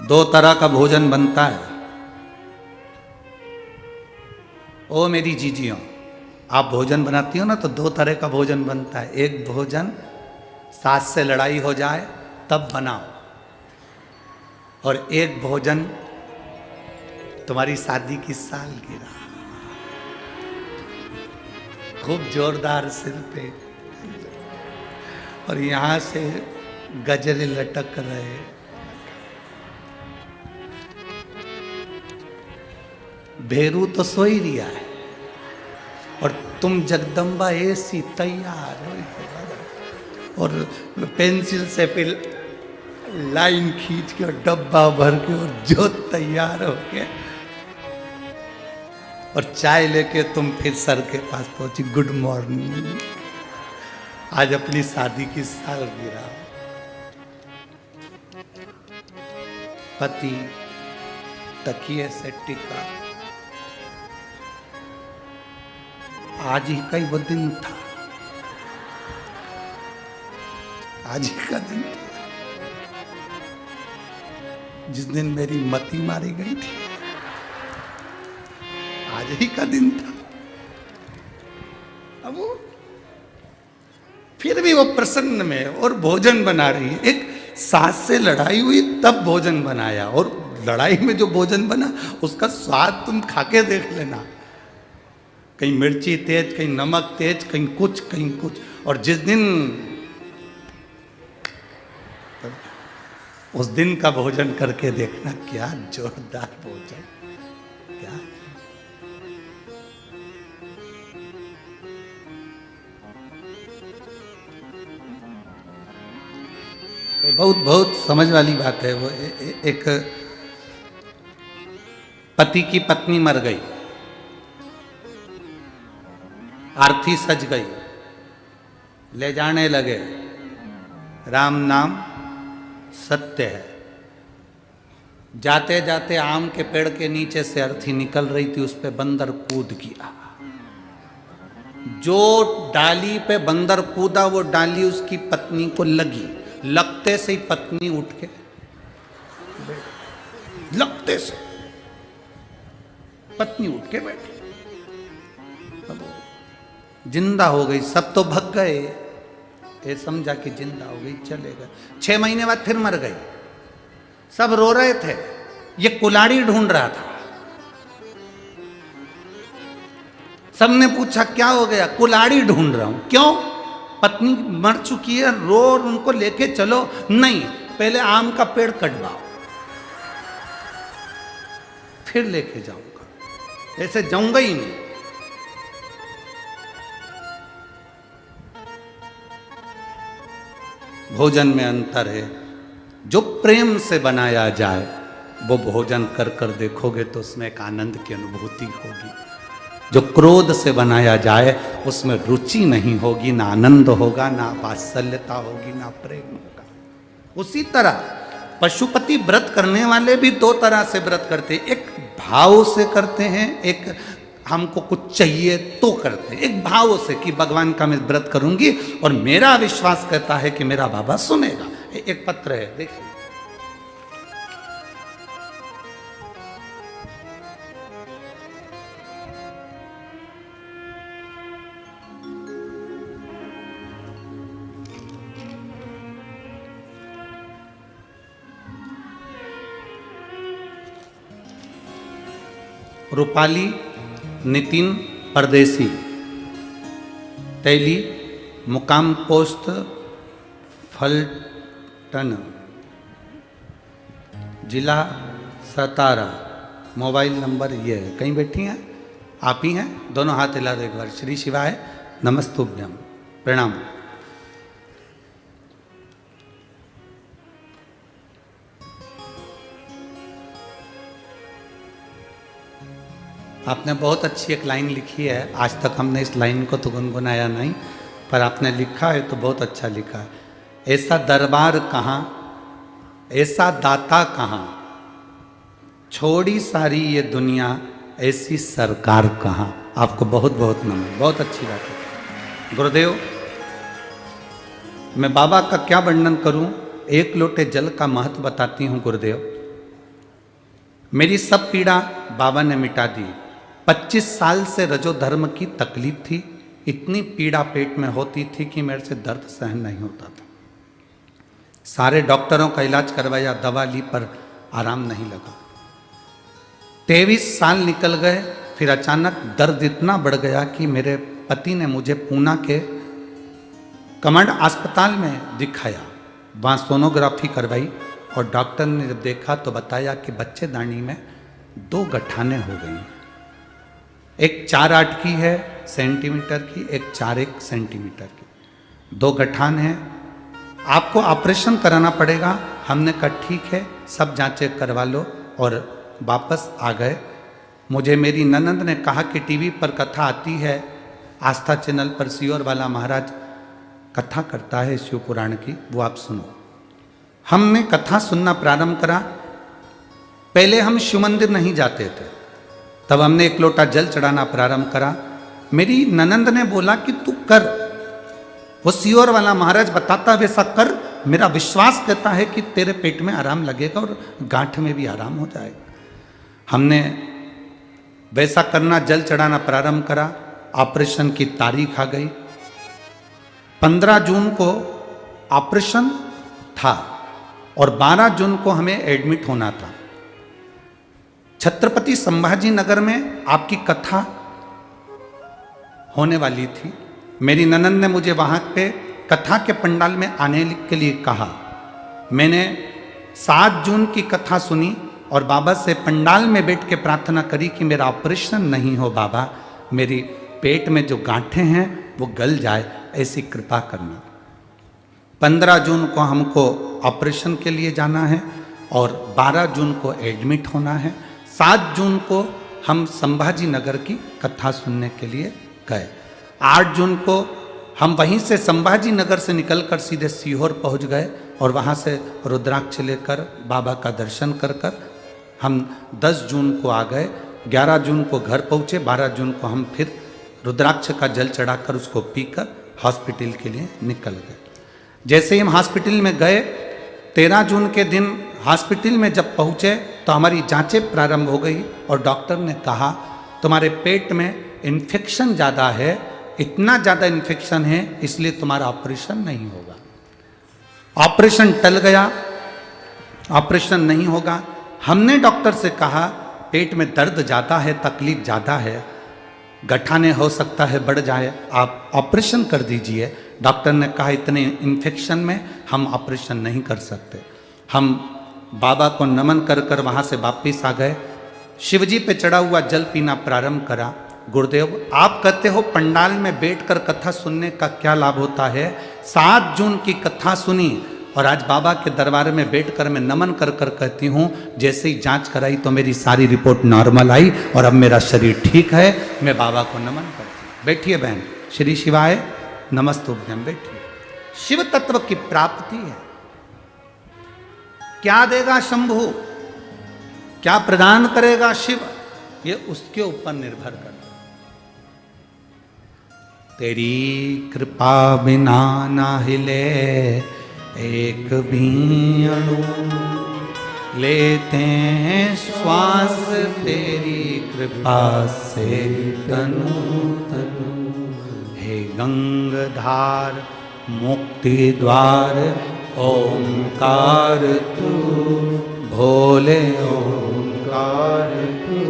दो तरह का भोजन बनता है। ओ मेरी जीजियों, आप भोजन बनाती हो ना तो दो तरह का भोजन बनता है। एक भोजन सास से लड़ाई हो जाए तब बनाओ, और एक भोजन तुम्हारी शादी की सालगिरह, खूब जोरदार सिर पे और यहां से गजरे लटक रहे। भेरू तो सो ही रिया है और तुम जगदम्बा ऐसी तैयार हो, और पेंसिल से फिर लाइन खींच के और डब्बा भर के और जो तैयार हो के, और चाय लेके तुम फिर सर के पास पहुंची। गुड मॉर्निंग, आज अपनी शादी की सालगिरह। पति तकिए से टिका, आज ही का ही वो दिन था, आज ही का दिन था जिस दिन मेरी मती मारी गई थी। आज ही का दिन था। अब वो फिर भी वो प्रसन्न में और भोजन बना रही है। एक सास से लड़ाई हुई तब भोजन बनाया, और लड़ाई में जो भोजन बना उसका स्वाद तुम खाके देख लेना। कहीं मिर्ची तेज, कहीं नमक तेज, कहीं कुछ कहीं कुछ। और जिस दिन उस दिन का भोजन करके देखना, क्या जोरदार भोजन, क्या। बहुत बहुत समझ वाली बात है। वो एक पति की पत्नी मर गई, आरती सज गई, ले जाने लगे। राम नाम सत्य है। जाते जाते आम के पेड़ के नीचे से अर्थी निकल रही थी, उस पे बंदर कूद गया। जो डाली पे बंदर कूदा वो डाली उसकी पत्नी को लगी। लगते से ही पत्नी उठ के, लगते से पत्नी उठ के बैठी, जिंदा हो गई। सब तो भग गए, ये समझा कि जिंदा हो गई, चले गए। 6 महीने बाद फिर मर गई। सब रो रहे थे, ये कुल्हाड़ी ढूंढ रहा था। सबने पूछा क्या हो गया? कुल्हाड़ी ढूंढ रहा हूं। क्यों? पत्नी मर चुकी है, रो और उनको लेके चलो। नहीं, पहले आम का पेड़ कटवाओ, फिर लेके जाऊंगा, ऐसे जाऊंगा ही नहीं। भोजन में अंतर है। जो प्रेम से बनाया जाए वो भोजन कर कर देखोगे तो उसमें एक आनंद की अनुभूति होगी। जो क्रोध से बनाया जाए उसमें रुचि नहीं होगी, ना आनंद होगा, ना वात्सल्यता होगी, ना प्रेम होगा। उसी तरह पशुपति व्रत करने वाले भी दो तरह से व्रत करते हैं। एक भाव से करते हैं, एक हमको कुछ चाहिए तो करते हैं। एक भाव से कि भगवान का मैं व्रत करूंगी और मेरा विश्वास कहता है कि मेरा बाबा सुनेगा। एक पत्र है, देखिए। रूपाली नितिन परदेसी, तैली, मुकाम पोस्ट फलटन, जिला सतारा। मोबाइल नंबर ये है। कहीं बैठी हैं? आप ही हैं? दोनों हाथ हिला दो एक बार। श्री शिवाय नमस्तुभ्यम, प्रणाम। आपने बहुत अच्छी एक लाइन लिखी है। आज तक हमने इस लाइन को तो गुनगुनाया नहीं, पर आपने लिखा है तो बहुत अच्छा लिखा है। ऐसा दरबार कहाँ, ऐसा दाता कहाँ, छोड़ी सारी ये दुनिया, ऐसी सरकार कहाँ। आपको बहुत बहुत नमन, बहुत अच्छी बात है गुरुदेव। मैं बाबा का क्या वर्णन करूं, एक लोटे जल का महत्व बताती हूं गुरुदेव। मेरी सब पीड़ा बाबा ने मिटा दी। 25 साल से रजोधर्म की तकलीफ थी, इतनी पीड़ा पेट में होती थी कि मेरे से दर्द सहन नहीं होता था। सारे डॉक्टरों का इलाज करवाया, दवा ली, पर आराम नहीं लगा। 23 साल निकल गए, फिर अचानक दर्द इतना बढ़ गया कि मेरे पति ने मुझे पूना के कमांड अस्पताल में दिखाया। वहाँ सोनोग्राफी करवाई और डॉक्टर ने जब देखा तो बताया कि बच्चेदानी में 2 गठाने हो गई। एक 4-8 की है सेंटीमीटर की, एक 4-1 सेंटीमीटर की। 2 गठान हैं, आपको ऑपरेशन कराना पड़ेगा। हमने कहा ठीक है, सब जांचें करवा लो और वापस आ गए। मुझे मेरी ननंद ने कहा कि टीवी पर कथा आती है, आस्था चैनल पर सियोर वाला महाराज कथा करता है शिव पुराण की, वो आप सुनो। हमने कथा सुनना प्रारंभ करा। पहले हम शिव मंदिर नहीं जाते थे, तब हमने 1 लोटा जल चढ़ाना प्रारंभ करा। मेरी ननंद ने बोला कि तू कर, वो सियोर वाला महाराज बताता वैसा कर, मेरा विश्वास कहता है कि तेरे पेट में आराम लगेगा और गांठ में भी आराम हो जाएगा। हमने वैसा करना, जल चढ़ाना प्रारंभ करा। ऑपरेशन की तारीख आ गई। 15 जून को ऑपरेशन था और 12 जून को हमें एडमिट होना था। छत्रपति संभाजी नगर में आपकी कथा होने वाली थी। मेरी ननंद ने मुझे वहाँ पे कथा के पंडाल में आने के लिए कहा। मैंने 7 जून की कथा सुनी और बाबा से पंडाल में बैठ के प्रार्थना करी कि मेरा ऑपरेशन नहीं हो बाबा, मेरी पेट में जो गांठें हैं वो गल जाए, ऐसी कृपा करना। 15 जून को हमको ऑपरेशन के लिए जाना है और 12 जून को एडमिट होना है। 7 जून को हम संभाजी नगर की कथा सुनने के लिए गए। 8 जून को हम वहीं से संभाजी नगर से निकलकर सीधे सीहोर पहुंच गए और वहाँ से रुद्राक्ष लेकर बाबा का दर्शन कर कर हम 10 जून को आ गए। 11 जून को घर पहुँचे। 12 जून को हम फिर रुद्राक्ष का जल चढ़ाकर उसको पीकर हॉस्पिटल के लिए निकल गए। जैसे ही हम हॉस्पिटल में गए, 13 जून के दिन हॉस्पिटल में जब पहुँचे तो हमारी जांचें प्रारंभ हो गई और डॉक्टर ने कहा तुम्हारे पेट में इन्फेक्शन ज़्यादा है, इतना ज़्यादा इन्फेक्शन है इसलिए तुम्हारा ऑपरेशन नहीं होगा। ऑपरेशन टल गया, ऑपरेशन नहीं होगा। हमने डॉक्टर से कहा पेट में दर्द ज़्यादा है, तकलीफ ज़्यादा है, गठाने हो सकता है बढ़ जाए, आप ऑपरेशन कर दीजिए। डॉक्टर ने कहा इतने इन्फेक्शन में हम ऑपरेशन नहीं कर सकते। हम बाबा को नमन कर कर वहाँ से वापस आ गए। शिवजी पे चढ़ा हुआ जल पीना प्रारंभ करा। गुरुदेव आप कहते हो पंडाल में बैठकर कथा सुनने का क्या लाभ होता है। 7 जून की कथा सुनी और आज बाबा के दरबार में बैठकर मैं नमन कर कर कहती हूँ, जैसे ही जांच कराई तो मेरी सारी रिपोर्ट नॉर्मल आई और अब मेरा शरीर ठीक है। मैं बाबा को नमन करती हूँ। बैठिए बहन, श्री शिवाय नमस्तुभ्यम। बैठिए। शिव तत्व की प्राप्ति है। क्या देगा शंभु, क्या प्रदान करेगा शिव, ये उसके ऊपर निर्भर करता। तेरी कृपा बिना ना हिले एक भी अणु, लेते हैं श्वास तेरी कृपा से तनु तनु। हे गंगाधार मुक्ति द्वार ओंकार तू, भोले ओंकार तू।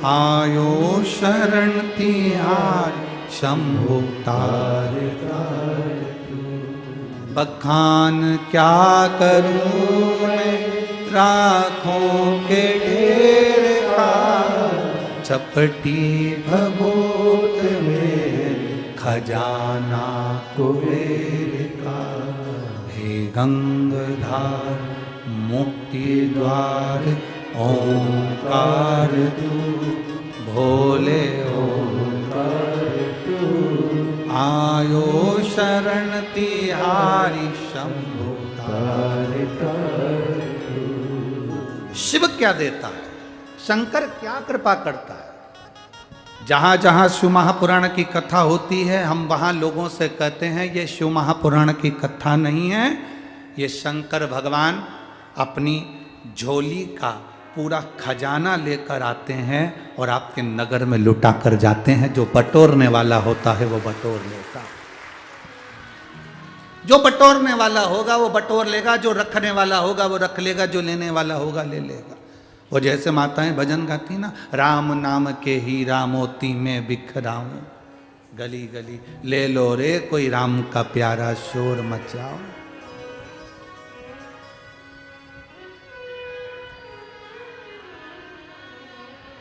आयो शरण तिहार शंभु तार तार तू। बखान क्या करूं मैं राखों के ढेर का, चपटी भभूत में खजाना कुबेर का। हे गंगाधार मुक्ति द्वार ओंकार तू, भोले ओंकार तू। आयो शरण तिहारी शंभु तार तार तू। शिव क्या देता है, शंकर क्या कृपा करता है। जहाँ जहाँ शिव महापुराण की कथा होती है हम वहाँ लोगों से कहते हैं ये शिव महापुराण की कथा नहीं है, ये शंकर भगवान अपनी झोली का पूरा खजाना लेकर आते हैं और आपके नगर में लुटा कर जाते हैं। जो बटोरने वाला होता है वो बटोर लेता है। जो बटोरने वाला होगा वो बटोर लेगा, जो रखने वाला होगा वो रख लेगा, जो लेने वाला होगा ले लेगा। वो जैसे माताएं भजन गाती ना, राम नाम के हीरा मोती में बिखराऊं, गली गली ले लो रे कोई राम का प्यारा शोर मचाओ।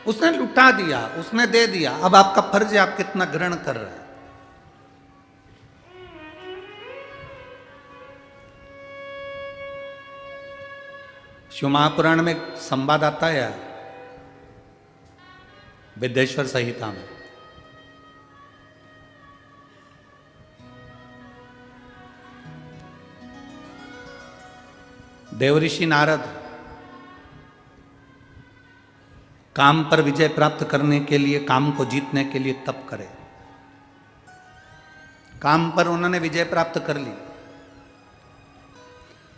उसने लुटा दिया, उसने दे दिया, अब आपका फर्ज है आप कितना ग्रहण कर रहे हैं। शिव महापुराण में संवाद आता है विद्येश्वर संहिता में, देवऋषि नारद काम पर विजय प्राप्त करने के लिए, काम को जीतने के लिए तप करे। काम पर उन्होंने विजय प्राप्त कर ली।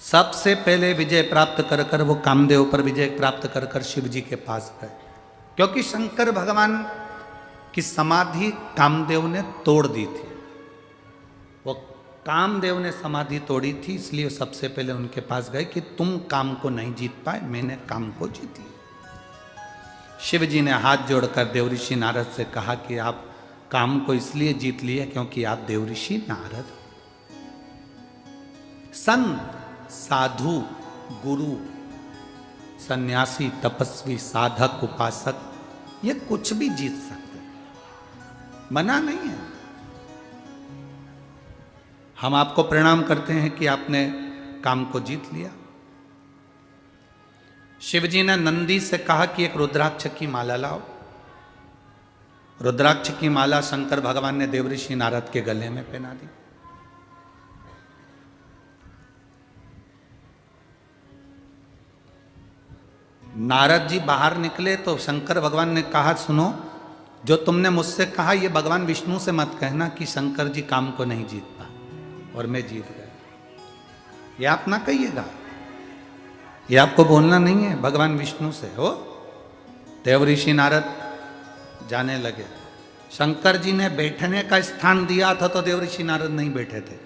सबसे पहले विजय प्राप्त कर कर वो कामदेव पर विजय प्राप्त कर कर शिव जी के पास गए, क्योंकि शंकर भगवान की समाधि कामदेव ने तोड़ दी थी। वो कामदेव ने समाधि तोड़ी थी, इसलिए सबसे पहले उनके पास गए कि तुम काम को नहीं जीत पाए, मैंने काम को जीत लिया। शिव जी ने हाथ जोड़कर देवऋषि नारद से कहा कि आप काम को इसलिए जीत लिए क्योंकि आप देवऋषि नारद। संत, साधु, गुरु, सन्यासी, तपस्वी, साधक, उपासक ये कुछ भी जीत सकते, मना नहीं है। हम आपको प्रणाम करते हैं कि आपने काम को जीत लिया। शिवजी ने नंदी से कहा कि एक रुद्राक्ष की माला लाओ। रुद्राक्ष की माला शंकर भगवान ने देवऋषि नारद के गले में पहना दी। नारद जी बाहर निकले तो शंकर भगवान ने कहा, सुनो, जो तुमने मुझसे कहा ये भगवान विष्णु से मत कहना कि शंकर जी काम को नहीं जीत पा और मैं जीत गया। ये आप ना कहिएगा, ये आपको बोलना नहीं है, भगवान विष्णु से हो। देवऋषि नारद जाने लगे। शंकर जी ने बैठने का स्थान दिया था तो देवऋषि नारद नहीं बैठे थे।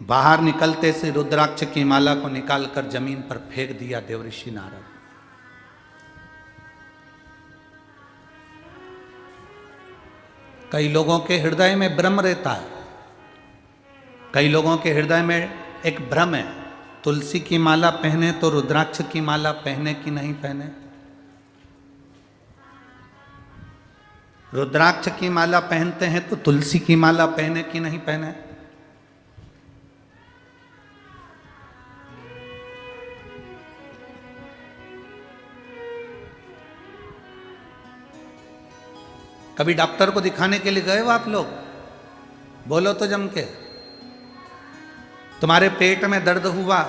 बाहर निकलते से रुद्राक्ष की माला को निकालकर जमीन पर फेंक दिया देवऋषि नारद। कई लोगों के हृदय में भ्रम रहता है, कई लोगों के हृदय में एक भ्रम है, तुलसी की माला पहने तो रुद्राक्ष की माला पहने कि नहीं पहने। रुद्राक्ष की माला पहनते हैं तो तुलसी की माला पहने कि नहीं पहने। कभी डॉक्टर को दिखाने के लिए गए हो आप लोग? बोलो तो जम के। तुम्हारे पेट में दर्द हुआ,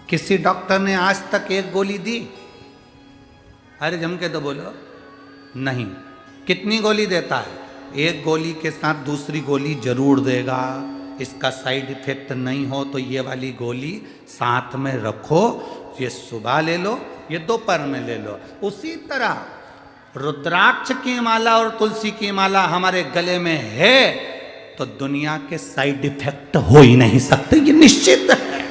किसी डॉक्टर ने आज तक एक गोली दी? अरे जम के तो बोलो। नहीं। कितनी गोली देता है? एक गोली के साथ दूसरी गोली जरूर देगा। इसका साइड इफेक्ट नहीं हो तो ये वाली गोली साथ में रखो, ये सुबह ले लो, ये दोपहर में ले लो। उसी तरह रुद्राक्ष की माला और तुलसी की माला हमारे गले में है तो दुनिया के साइड इफेक्ट हो ही नहीं सकते, ये निश्चित है।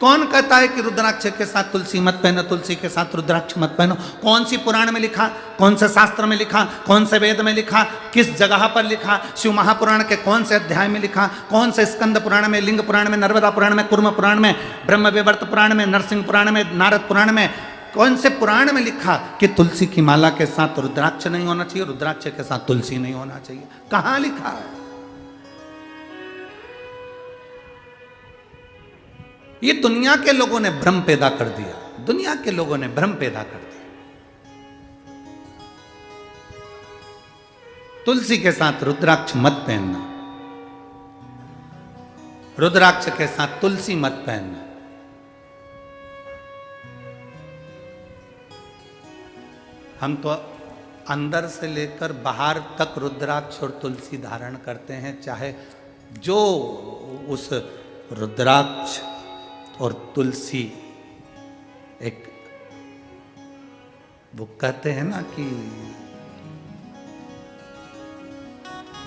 कौन कहता है कि रुद्राक्ष के साथ तुलसी मत पहनो, तुलसी के साथ रुद्राक्ष मत पहनो? कौन सी पुराण में लिखा, कौन से शास्त्र में लिखा, कौन से वेद में लिखा, किस जगह पर लिखा? शिव महापुराण के कौन से अध्याय में लिखा? कौन से स्कंद पुराण में, लिंग पुराण में, नर्मदा पुराण में, कुर्म पुराण में, ब्रह्म वैवर्त पुराण में, नरसिंह पुराण में, नारद पुराण में, कौन से पुराण में लिखा कि तुलसी की माला के साथ रुद्राक्ष नहीं होना चाहिए, रुद्राक्ष के साथ तुलसी नहीं होना चाहिए? कहां लिखा है? ये दुनिया के लोगों ने भ्रम पैदा कर दिया, दुनिया के लोगों ने भ्रम पैदा कर दिया। तुलसी के साथ रुद्राक्ष मत पहनना, रुद्राक्ष के साथ तुलसी मत पहनना। हम तो अंदर से लेकर बाहर तक रुद्राक्ष और तुलसी धारण करते हैं, चाहे जो उस रुद्राक्ष और तुलसी एक, वो कहते हैं ना कि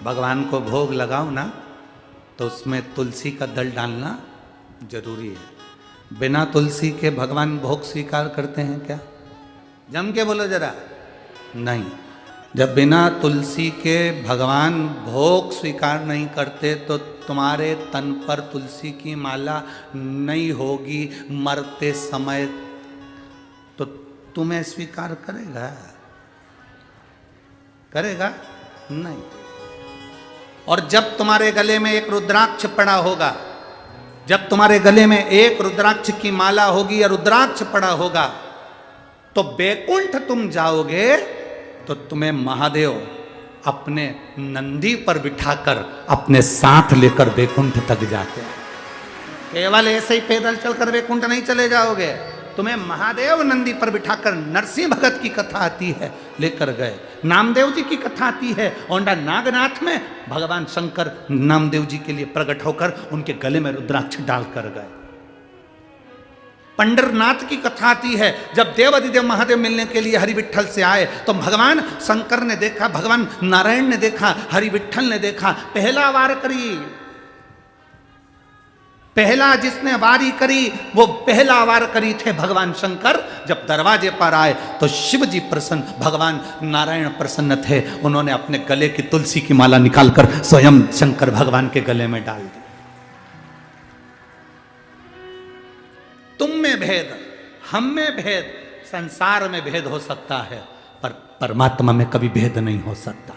भगवान को भोग लगाओ ना तो उसमें तुलसी का दल डालना जरूरी है। बिना तुलसी के भगवान भोग स्वीकार करते हैं क्या? जम के बोलो जरा। नहीं, जब बिना तुलसी के भगवान भोग स्वीकार नहीं करते तो तुम्हारे तन पर तुलसी की माला नहीं होगी मरते समय, तो तुम्हें स्वीकार करेगा? करेगा नहीं। और जब तुम्हारे गले में एक रुद्राक्ष पड़ा होगा, जब तुम्हारे गले में एक रुद्राक्ष की माला होगी या रुद्राक्ष पड़ा होगा, तो बैकुंठ तुम जाओगे तो तुम्हें महादेव अपने नंदी पर बिठाकर अपने साथ लेकर बैकुंठ तक जाते हैं। केवल ऐसे ही पैदल चलकर बैकुंठ नहीं चले जाओगे, तुम्हें महादेव नंदी पर बिठाकर, नरसिंह भगत की कथा आती है लेकर गए, नामदेव जी की कथा आती है, औंडा नागनाथ में भगवान शंकर नामदेव जी के लिए प्रकट होकर उनके गले में रुद्राक्ष डालकर गए। पंडरनाथ की कथा आती है, जब देवाधिदेव महादेव मिलने के लिए हरि विठ्ठल से आए तो भगवान शंकर ने देखा, भगवान नारायण ने देखा, हरि विठ्ठल ने देखा, पहला वार करी, पहला जिसने वारी करी वो पहला वार करी थे भगवान शंकर। जब दरवाजे पर आए तो शिव जी प्रसन्न, भगवान नारायण प्रसन्न थे, उन्होंने अपने गले की तुलसी की माला निकालकर स्वयं शंकर भगवान के गले में डाल दी। तुम में भेद, हम में भेद, संसार में भेद हो सकता है पर परमात्मा में कभी भेद नहीं हो सकता।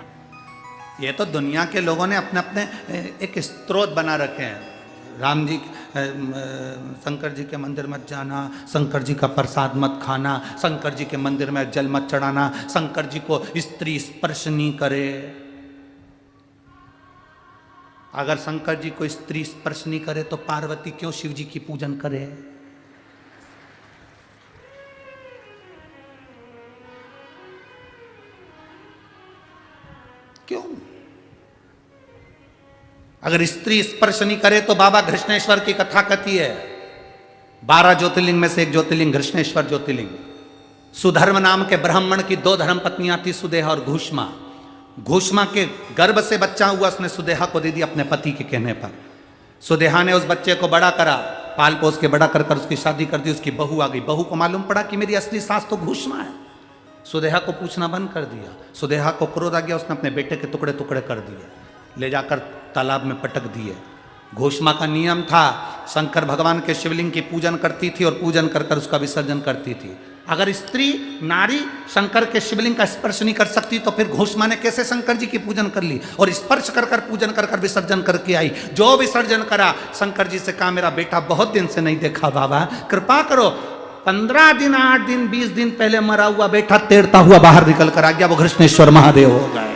ये तो दुनिया के लोगों ने अपने अपने एक स्त्रोत बना रखे हैं। राम जी, शंकर जी के मंदिर मत जाना, शंकर जी का प्रसाद मत खाना, शंकर जी के मंदिर में जल मत चढ़ाना, शंकर जी को स्त्री स्पर्श नहीं करे। अगर शंकर जी को स्त्री स्पर्श नहीं करे तो पार्वती क्यों शिव जी की पूजन करे? क्यों? अगर स्त्री स्पर्श नहीं करे तो बाबा घृष्णेश्वर की कथा कहती है, 12 ज्योतिर्लिंग में से एक ज्योतिर्लिंग घृष्णेश्वर ज्योतिर्लिंग। सुधर्म नाम के ब्राह्मण की 2 धर्म पत्नियां थी, सुदेहा और घूष्मा। घूष्मा के गर्भ से बच्चा हुआ, उसने सुदेहा को दे दिया अपने पति के कहने पर। सुदेहा ने उस बच्चे को बड़ा करा, पाल पोस के बड़ा कर उसकी शादी कर दी। उसकी बहू आ गई, बहू को मालूम पड़ा कि मेरी असली सास तो घूष्मा है। सुदेहा को पूछना बंद कर दिया। सुदेहा को क्रोध आ गया, उसने अपने बेटे के टुकड़े टुकड़े कर दिए, ले जाकर तालाब में पटक दिए। घोषमा का नियम था, शंकर भगवान के शिवलिंग की पूजन करती थी और पूजन कर कर उसका विसर्जन करती थी। अगर स्त्री नारी शंकर के शिवलिंग का स्पर्श नहीं कर सकती तो फिर घोषमा ने कैसे शंकर जी की पूजन कर ली और स्पर्श कर कर पूजन कर कर विसर्जन करके आई। जो विसर्जन करा, शंकर जी से कहा मेरा बेटा बहुत दिन से नहीं देखा, बाबा कृपा करो। 15 दिन 8 दिन 20 दिन पहले मरा हुआ बेटा तैरता हुआ बाहर निकल कर आ गया, वो घृष्णेश्वर महादेव हो गए।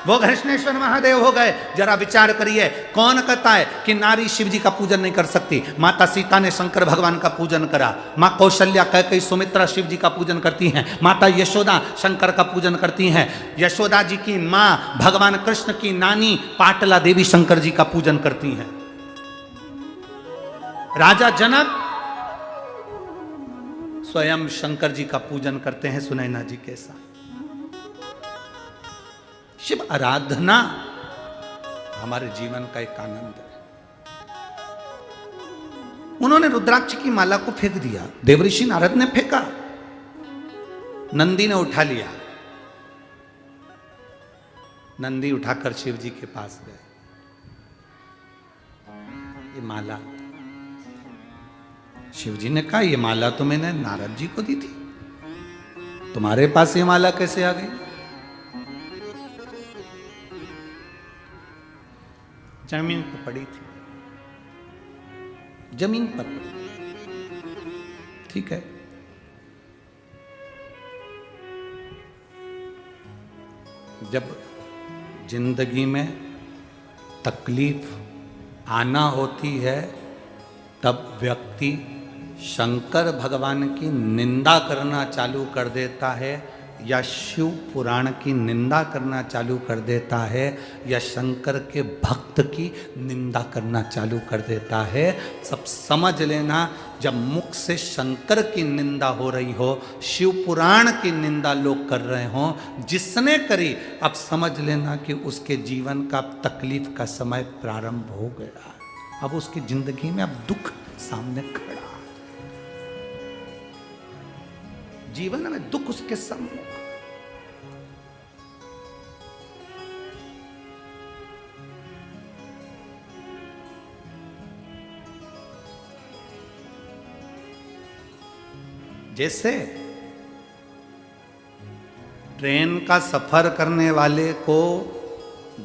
वो घृष्णेश्वर महादेव हो गए। जरा विचार करिए, कौन कहता है कि नारी शिव जी का पूजन नहीं कर सकती? माता सीता ने शंकर भगवान का पूजन करा, माँ कौशल्या कैकेयी सुमित्रा शिव जी का पूजन करती हैं, माता यशोदा शंकर का पूजन करती हैं, यशोदा जी की माँ भगवान कृष्ण की नानी पाटला देवी शंकर जी का पूजन करती हैं। राजा जनक स्वयं शंकर जी का पूजन करते हैं सुनैना जी के साथ। शिव आराधना हमारे जीवन का एक आनंद है। उन्होंने रुद्राक्ष की माला को फेंक दिया, देवऋषि नारद ने फेंका, नंदी ने उठा लिया। नंदी उठाकर शिव जी के पास गए। ये माला, शिव जी ने कहा ये माला तो मैंने नारद जी को दी थी, तुम्हारे पास ये माला कैसे आ गई? जमीन पर पड़ी थी, जमीन पर पड़ी। ठीक है, जब जिंदगी में तकलीफ आना होती है तब व्यक्ति शंकर भगवान की निंदा करना चालू कर देता है, या शिव पुराण की निंदा करना चालू कर देता है या शंकर के भक्त की निंदा करना चालू कर देता है। सब समझ लेना, जब मुख से शंकर की निंदा हो रही हो, शिव पुराण की निंदा लोग कर रहे हो, जिसने करी, अब समझ लेना कि उसके जीवन का तकलीफ का समय प्रारंभ हो गया। अब उसकी जिंदगी में अब दुख सामने खड़ा, जीवन में दुख उसके सम्मुख। जैसे ट्रेन का सफर करने वाले को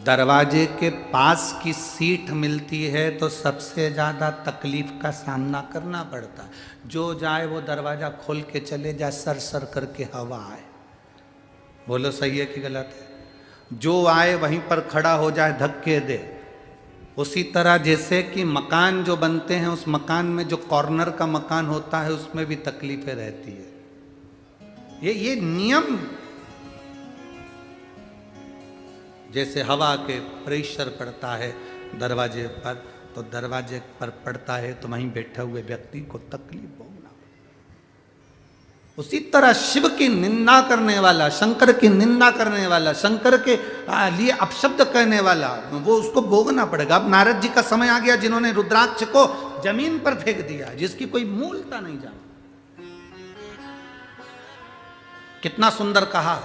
दरवाजे के पास की सीट मिलती है तो सबसे ज़्यादा तकलीफ का सामना करना पड़ता है। जो जाए वो दरवाज़ा खोल के चले जाए, सर सर करके हवा आए। बोलो सही है कि गलत है? जो आए वहीं पर खड़ा हो जाए, धक्के दे। उसी तरह जैसे कि मकान जो बनते हैं, उस मकान में जो कॉर्नर का मकान होता है उसमें भी तकलीफें रहती है। ये नियम, जैसे हवा के प्रेशर पड़ता है दरवाजे पर, तो दरवाजे पर पड़ता है तो वहीं बैठे हुए व्यक्ति को तकलीफ भोगना। उसी तरह शिव की निंदा करने वाला, शंकर की निंदा करने वाला, शंकर के लिए अपशब्द कहने वाला, वो उसको भोगना पड़ेगा। अब नारद जी का समय आ गया जिन्होंने रुद्राक्ष को जमीन पर फेंक दिया, जिसकी कोई मूलता नहीं जानी। कितना सुंदर कहा,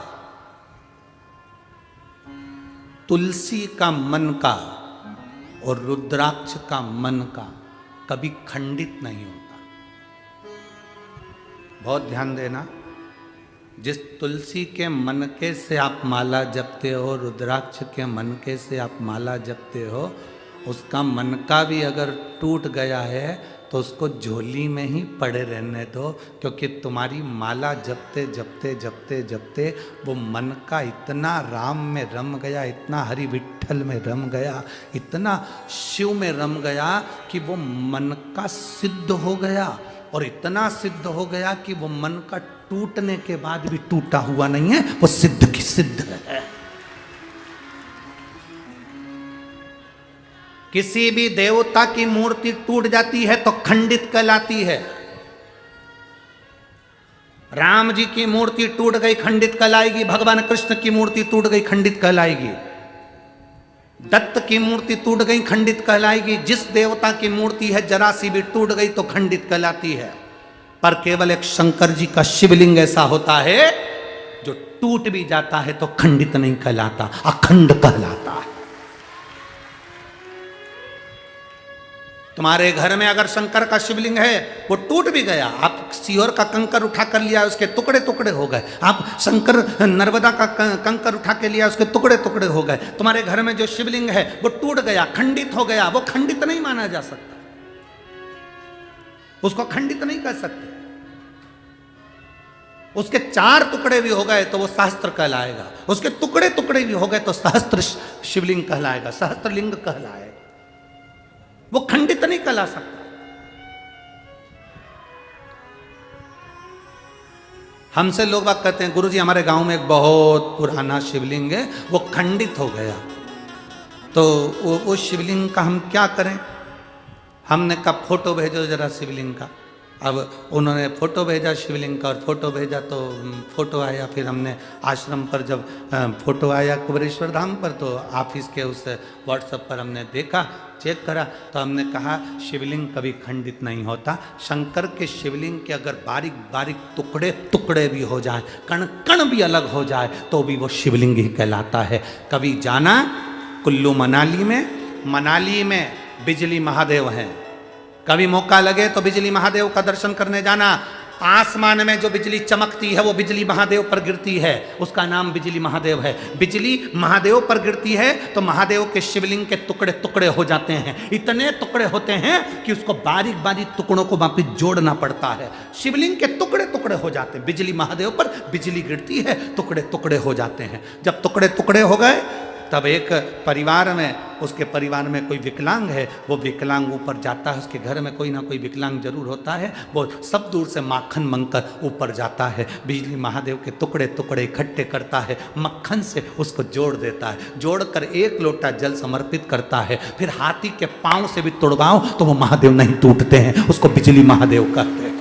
तुलसी का मन का और रुद्राक्ष का मन का कभी खंडित नहीं होता। बहुत ध्यान देना, जिस तुलसी के मनके से आप माला जपते हो, रुद्राक्ष के मनके से आप माला जपते हो, उसका मनका भी अगर टूट गया है तो उसको झोली में ही पड़े रहने दो, क्योंकि तुम्हारी माला जपते जपते जपते जपते वो मन का इतना राम में रम गया, इतना हरि विठ्ठल में रम गया, इतना शिव में रम गया कि वो मन का सिद्ध हो गया। और इतना सिद्ध हो गया कि वो मन का टूटने के बाद भी टूटा हुआ नहीं है, वो सिद्ध की सिद्ध है। किसी भी देवता की मूर्ति टूट जाती है तो खंडित कहलाती है। राम जी की मूर्ति टूट गई, खंडित कहलाएगी। भगवान कृष्ण की मूर्ति टूट गई, खंडित कहलाएगी। दत्त की मूर्ति टूट गई, खंडित कहलाएगी। जिस देवता की मूर्ति है जरा सी भी टूट गई तो खंडित कहलाती है। पर केवल एक शंकर जी का शिवलिंग ऐसा होता है जो टूट भी जाता है तो खंडित नहीं कहलाता, अखंड कहलाता है। तुम्हारे घर में अगर शंकर का शिवलिंग है, वो टूट भी गया, आप सीहोर का कंकर उठा कर लिया, उसके टुकड़े टुकड़े हो गए। आप शंकर नर्मदा का कंकर उठा के लिया, उसके टुकड़े टुकड़े हो गए। तुम्हारे घर में जो शिवलिंग है वो टूट गया, खंडित हो गया, वो खंडित नहीं माना जा सकता, उसको खंडित नहीं कर सकते। उसके 4 टुकड़े भी हो गए तो वो सहस्त्र कहलाएगा, उसके टुकड़े टुकड़े भी हो गए तो सहस्त्र शिवलिंग कहलाएगा, सहस्त्रलिंग कहलाएगा। वो खंडित नहीं कहला सकता। हमसे लोग बात कहते हैं, गुरुजी हमारे गांव में एक बहुत पुराना शिवलिंग है, वो खंडित हो गया, तो वो शिवलिंग का हम क्या करें? हमने कहा फोटो भेजो जरा शिवलिंग का। अब उन्होंने फ़ोटो भेजा शिवलिंग का, और फ़ोटो भेजा तो फ़ोटो आया। फिर हमने आश्रम पर जब फ़ोटो आया कुबेरेश्वर धाम पर, तो ऑफिस के उस व्हाट्सएप पर हमने देखा, चेक करा, तो हमने कहा शिवलिंग कभी खंडित नहीं होता। शंकर के शिवलिंग के अगर बारीक बारीक टुकड़े टुकड़े भी हो जाए, कण कण भी अलग हो जाए, तो भी वो शिवलिंग ही कहलाता है। कभी जाना कुल्लू मनाली में बिजली महादेव हैं, कभी मौका लगे तो बिजली महादेव का दर्शन करने जाना। आसमान में जो बिजली चमकती है वो बिजली महादेव पर गिरती है, उसका नाम बिजली महादेव है। बिजली महादेव पर गिरती है तो महादेव के शिवलिंग के टुकड़े टुकड़े हो जाते हैं, इतने टुकड़े होते हैं कि उसको बारीक बारीक टुकड़ों को वापिस जोड़ना पड़ता है। शिवलिंग के टुकड़े टुकड़े हो जाते हैं, बिजली महादेव पर बिजली गिरती है, टुकड़े टुकड़े हो जाते हैं। जब टुकड़े टुकड़े हो गए तब एक परिवार में उसके परिवार में कोई विकलांग है, वो विकलांग ऊपर जाता है, उसके घर में कोई ना कोई विकलांग जरूर होता है, वो सब दूर से माखन मंगकर ऊपर जाता है, बिजली महादेव के टुकड़े टुकड़े इकट्ठे करता है, मक्खन से उसको जोड़ देता है, जोड़कर 1 लोटा जल समर्पित करता है, फिर हाथी के पांव से भी तोड़वाओ तो वो महादेव नहीं टूटते हैं, उसको बिजली महादेव कहते हैं।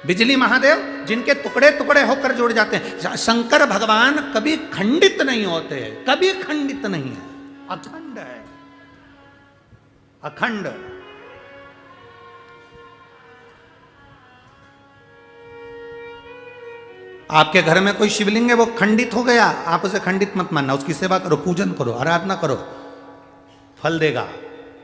बिजली महादेव जिनके टुकड़े टुकड़े होकर जुड़ जाते हैं। शंकर भगवान कभी खंडित नहीं होते, कभी खंडित नहीं है, अखंड है, अखंड। आपके घर में कोई शिवलिंग है, वो खंडित हो गया, आप उसे खंडित मत मानना, उसकी सेवा करो, पूजन करो, आराधना करो, फल देगा।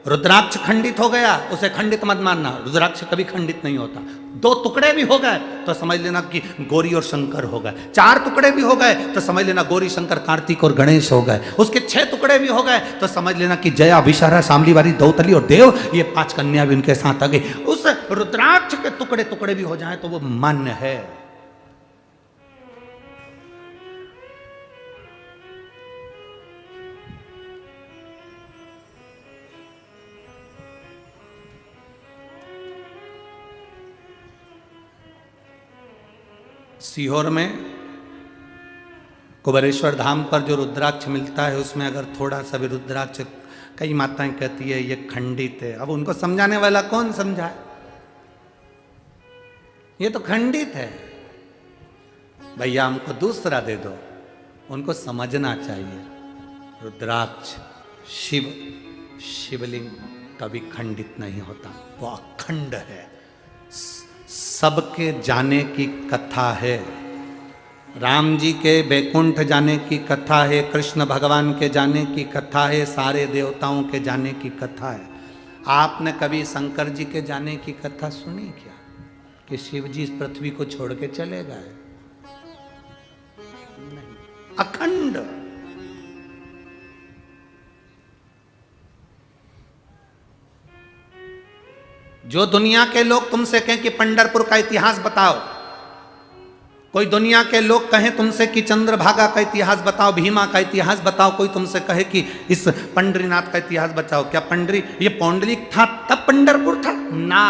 रुद्राक्ष खंडित हो गया, उसे खंडित मत मानना, रुद्राक्ष कभी खंडित नहीं होता। 2 टुकड़े भी हो गए तो समझ लेना कि गौरी और शंकर हो गए, 4 टुकड़े भी हो गए तो समझ लेना गौरी शंकर कार्तिक और गणेश हो गए, उसके 6 टुकड़े भी हो गए तो समझ लेना कि जया विशारा शामलीवारी दौतली और देव, ये 5 कन्या भी उनके साथ आ गई। उस रुद्राक्ष के टुकड़े टुकड़े भी हो जाए तो वो मान्य है। सीहोर में कुबेरेश्वर धाम पर जो रुद्राक्ष मिलता है, उसमें अगर थोड़ा सा भी रुद्राक्ष, कई माताएं कहती है ये खंडित है, अब उनको समझाने वाला कौन समझाए, ये तो खंडित है, भैया हमको दूसरा दे दो। उनको समझना चाहिए रुद्राक्ष शिवलिंग कभी खंडित नहीं होता, वो अखंड है, सबके जाने की कथा है। राम जी के बैकुंठ जाने की कथा है, कृष्ण भगवान के जाने की कथा है, सारे देवताओं के जाने की कथा है। आपने कभी शंकर जी के जाने की कथा सुनी क्या, कि शिव जी इस पृथ्वी को छोड़ के चले गए? नहीं, अखंड। जो दुनिया के लोग तुमसे कहें कि पंढरपुर का इतिहास बताओ, कोई दुनिया के लोग कहें तुमसे कि चंद्रभागा का इतिहास बताओ, भीमा का इतिहास बताओ, कोई तुमसे कहे कि इस पंडरीनाथ का इतिहास बताओ, क्या ये पौंडलिक था तब पंढरपुर था? ना।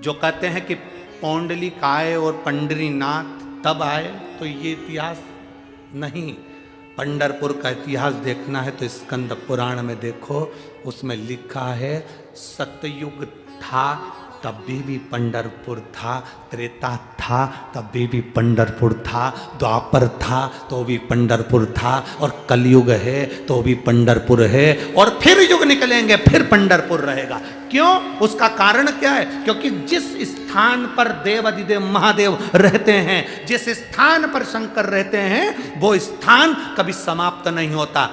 जो कहते हैं कि पौंडलिक आए और पंडरीनाथ तब आए, तो ये इतिहास नहीं। पंढरपुर का इतिहास देखना है तो स्कंद पुराण में देखो, उसमें लिखा है सतयुग था तब भी पंढरपुर था, त्रेता था तब भी पंढरपुर था, द्वापर था तो भी पंढरपुर था, और कलयुग है तो भी पंढरपुर है, और फिर युग निकलेंगे फिर पंढरपुर रहेगा। क्यों? उसका कारण क्या है? क्योंकि जिस स्थान पर देव अधिदेव महादेव रहते हैं, जिस स्थान पर शंकर रहते हैं, वो स्थान कभी समाप्त नहीं होता।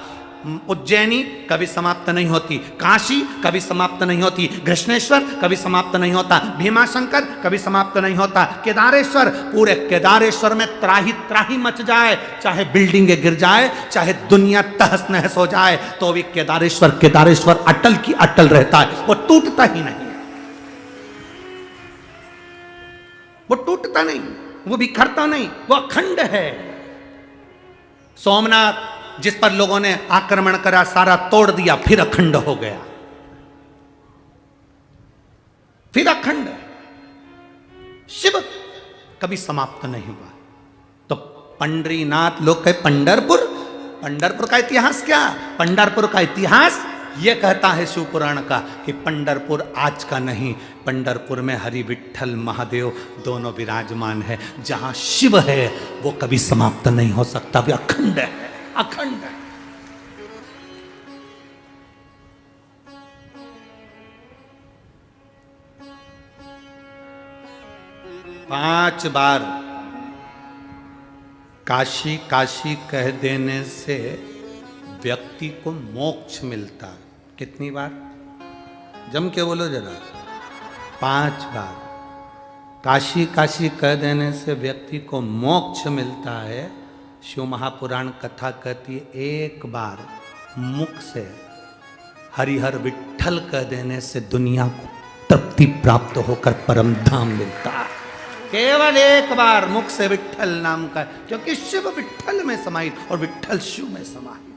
उज्जैनी कभी समाप्त नहीं होती, काशी कभी समाप्त नहीं होती, कृष्णेश्वर कभी समाप्त नहीं होता, भीमाशंकर कभी समाप्त नहीं होता, केदारेश्वर, पूरे केदारेश्वर में त्राही त्राही मच जाए, चाहे बिल्डिंगें गिर जाए, चाहे दुनिया तहस नहस हो जाए, तो भी केदारेश्वर अटल की अटल रहता है, वो टूटता ही नहीं, वो टूटता नहीं, वो बिखरता नहीं, वो अखंड है। सोमनाथ जिस पर लोगों ने आक्रमण करा, सारा तोड़ दिया, फिर अखंड हो गया, फिर अखंड। शिव कभी समाप्त नहीं हुआ। तो पंडरीनाथ, लोग कहे पंढरपुर का इतिहास क्या? पंढरपुर का इतिहास ये कहता है शिव पुराण का कि पंढरपुर आज का नहीं, पंढरपुर में हरि विठ्ठल महादेव दोनों विराजमान है। जहां शिव है वो कभी समाप्त नहीं हो सकता, वो अखंड है, अखंड है। पांच बार काशी काशी कह देने से व्यक्ति को मोक्ष मिलता। कितनी बार? जम के बोलो जरा। 5 बार काशी काशी कह देने से व्यक्ति को मोक्ष मिलता है। शिव महापुराण कथा कहती है 1 बार मुख से हरिहर विठ्ठल कह देने से दुनिया को तृप्ति प्राप्त होकर परम धाम मिलता है। केवल एक बार मुख से विट्ठल नाम का, क्योंकि शिव विट्ठल में समाहित और विट्ठल शिव में समाहित।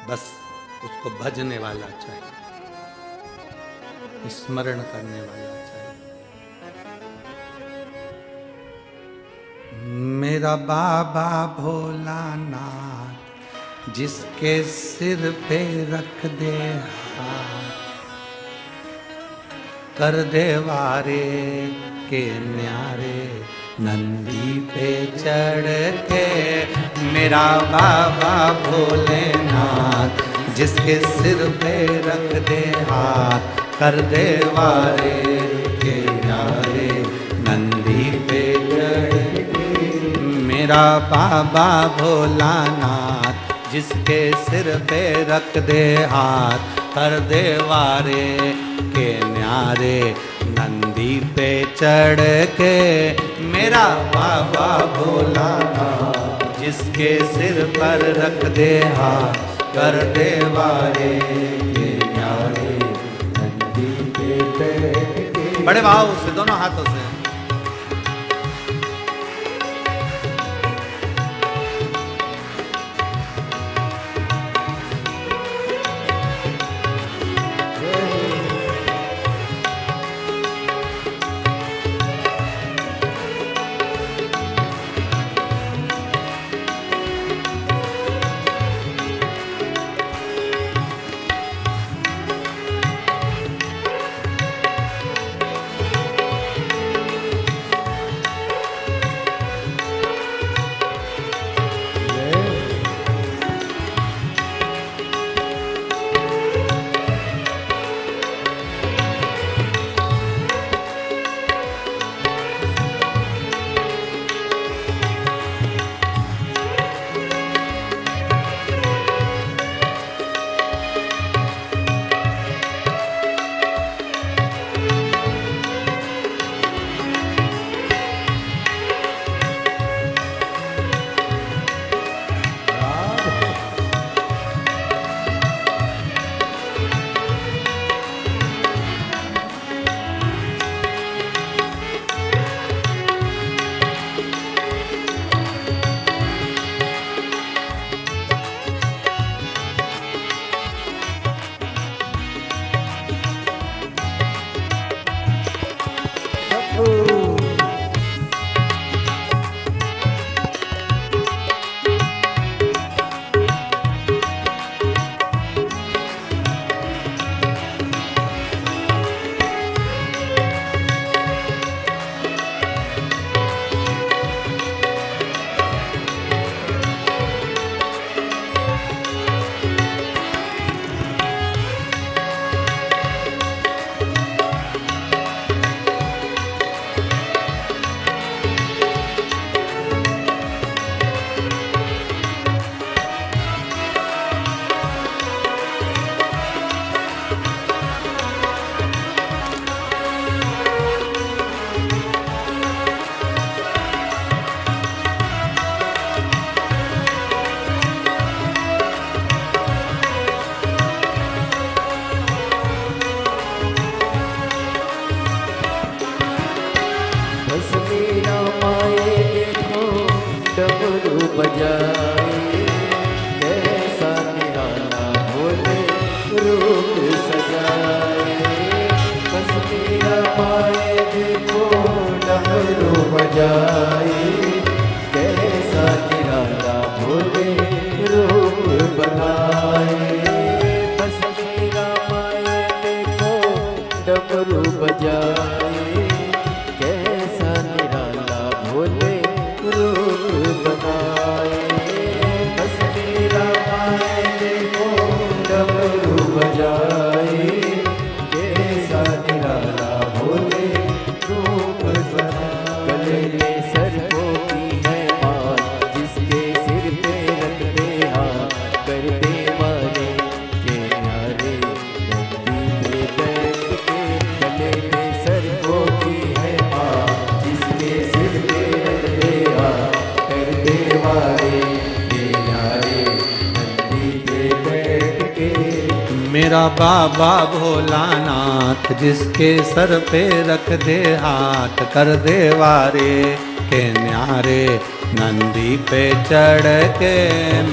बस उसको भजने वाला चाहिए, स्मरण करने वाला चाहिए। मेरा बाबा भोलानाथ जिसके सिर पे रख दे हाथ, कर दे वारे के न्यारे नंदी पे चढ़ के। मेरा बाबा भोलेनाथ जिसके सिर पे रख दे हाथ, कर दे वारे के न्यारे नंदी पे चढ़ के। मेरा बाबा भोलानाथ जिसके सिर पे रख दे हाथ, कर दे वारे के न्यारे नंदी पे चढ़ के। मेरा बाबा भोलानाथ जिसके सिर पर रख दे हाथ, कर दे वारे के न्यारे नंदी पे बैठ के। बड़े भाव से दोनों हाथों से सर को मेरा बाबा भोलानाथ जिसके सर पे रख दे हाथ, कर दे वारे के न्यारे नंदी पे चढ़ के।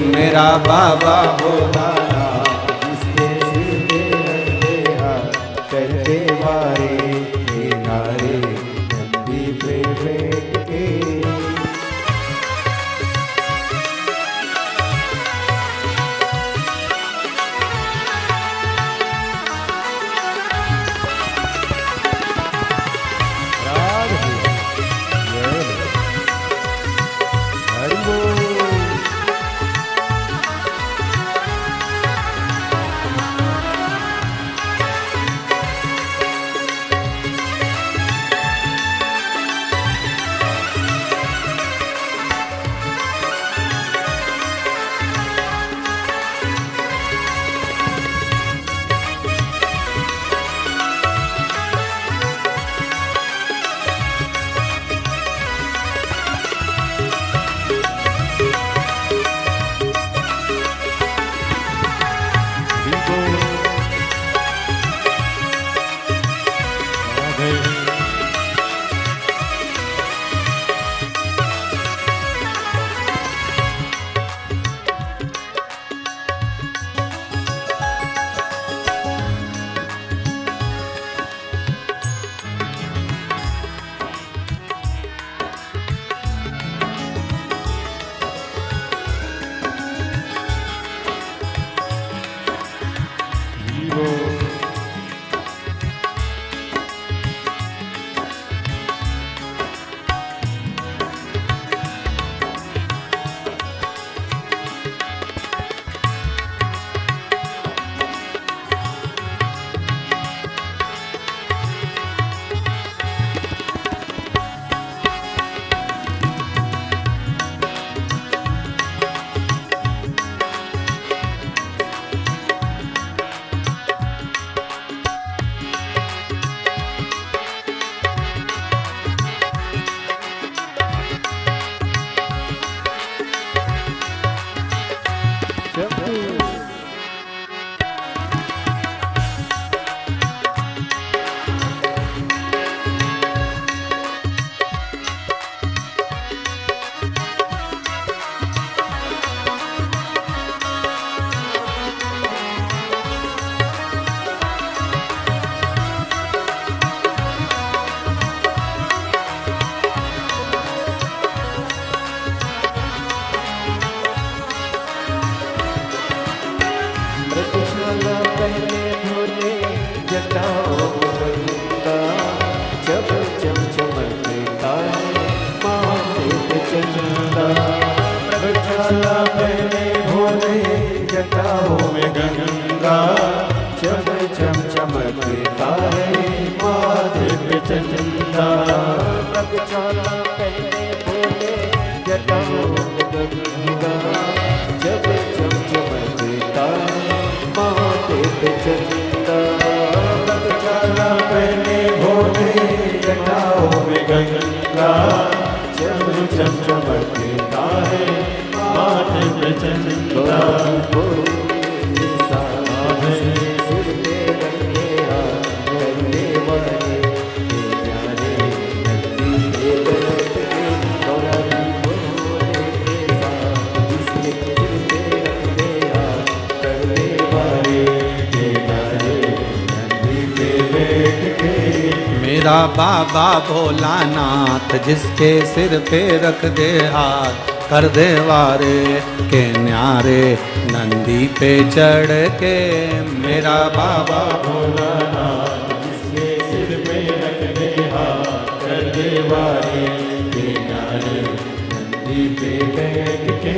मेरा बाबा भोलानाथ जिसके सिर पे रख दे हाथ, कर दे वारे के न्यारे नंदी पे बैठ के। मेरा बाबा भोलानाथ जिसके सिर पे रख दे हाथ, कर दे वारे के न्यारे नंदी पे चढ़ के। मेरा बाबा भोलानाथ जिसके सिर पे रख दे हाथ, कर दे वारे के न्यारे नंदी पे बैठ के।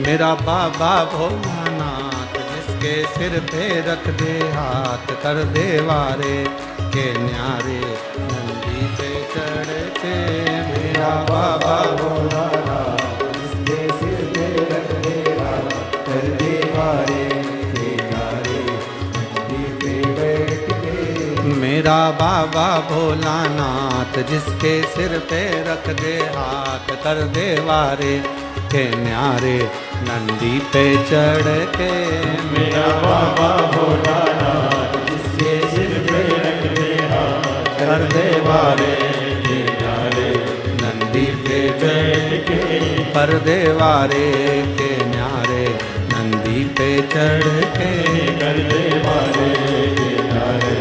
मेरा बाबा भोलानाथ जिसके सिर पे रख दे हाथ कर दे वारे के न्यारे नंदी पे चढ़ के। मेरा बाबा भोलानाथ जिसके सिर पे रख दे हाथ कर दे वारे के न्यारे नंदी पे बैठ के। मेरा बाबा भोलानाथ जिसके सिर पे रख दे हाथ कर दे वारे के न्यारे नंदी पे चढ़ के। मेरा बाबा भोलानाथ जिसके सिर पे रख दे हाथ कर दे वारे के न्यारे नंदी पे बैठ के। कर दे वारे के न्यारे नंदी पे चढ़ के। कर दे वारे के न्यारे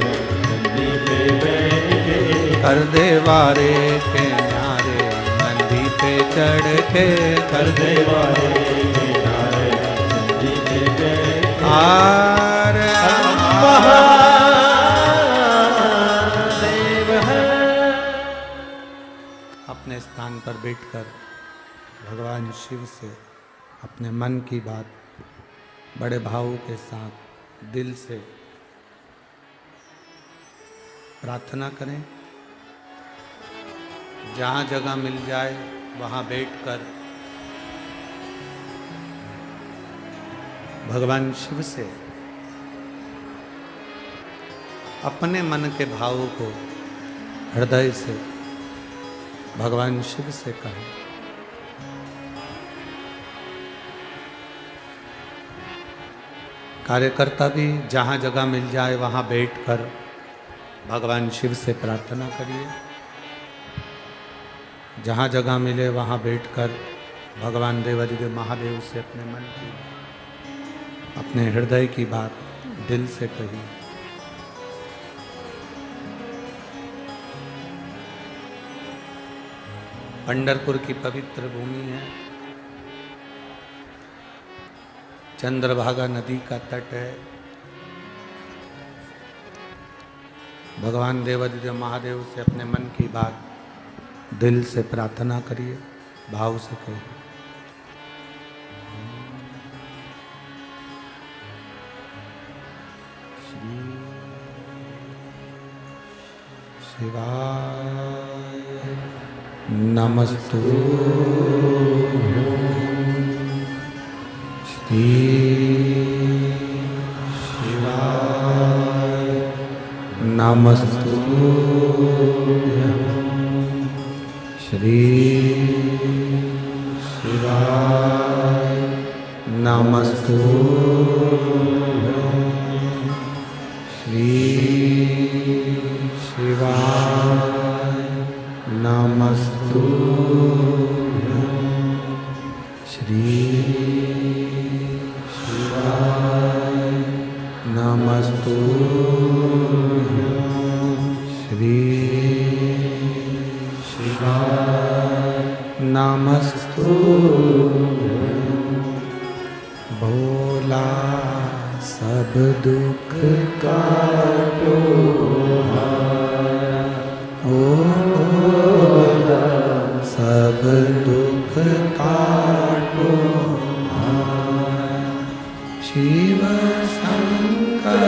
नंदी पे बैठ के। कर दे वारे के न्यारे नंदी पे चढ़ के। कर दे वारे के न्यारे नंदी पे बैठ के। आर महादेव है। अपने स्थान पर बैठकर भगवान शिव से अपने मन की बात बड़े भाव के साथ दिल से प्रार्थना करें। जहाँ जगह मिल जाए वहाँ बैठकर भगवान शिव से अपने मन के भावों को हृदय से भगवान शिव से कहें। कार्यकर्ता भी जहाँ जगह मिल जाए वहाँ बैठकर भगवान शिव से प्रार्थना करिए। जहाँ जगह मिले वहाँ बैठकर भगवान देवाधिदेव महादेव से अपने मन की अपने हृदय की बात दिल से कहिए। पंढरपुर की पवित्र भूमि है, चंद्रभागा नदी का तट है। भगवान देवाधिदेव महादेव से अपने मन की बात दिल से प्रार्थना करिए, भाव से कहिए। श्री शिवाय नमस्तु। श्री शिवाय नमस्तु। श्री शिवाय नमस्तु। श्री शिवाय नमस्तु। श्री शिवाय नमस्तु। श्री शिवाय नमस्तु। भोला सब दुख काटो ओ भोला सब दुख काटो। शिव शंकर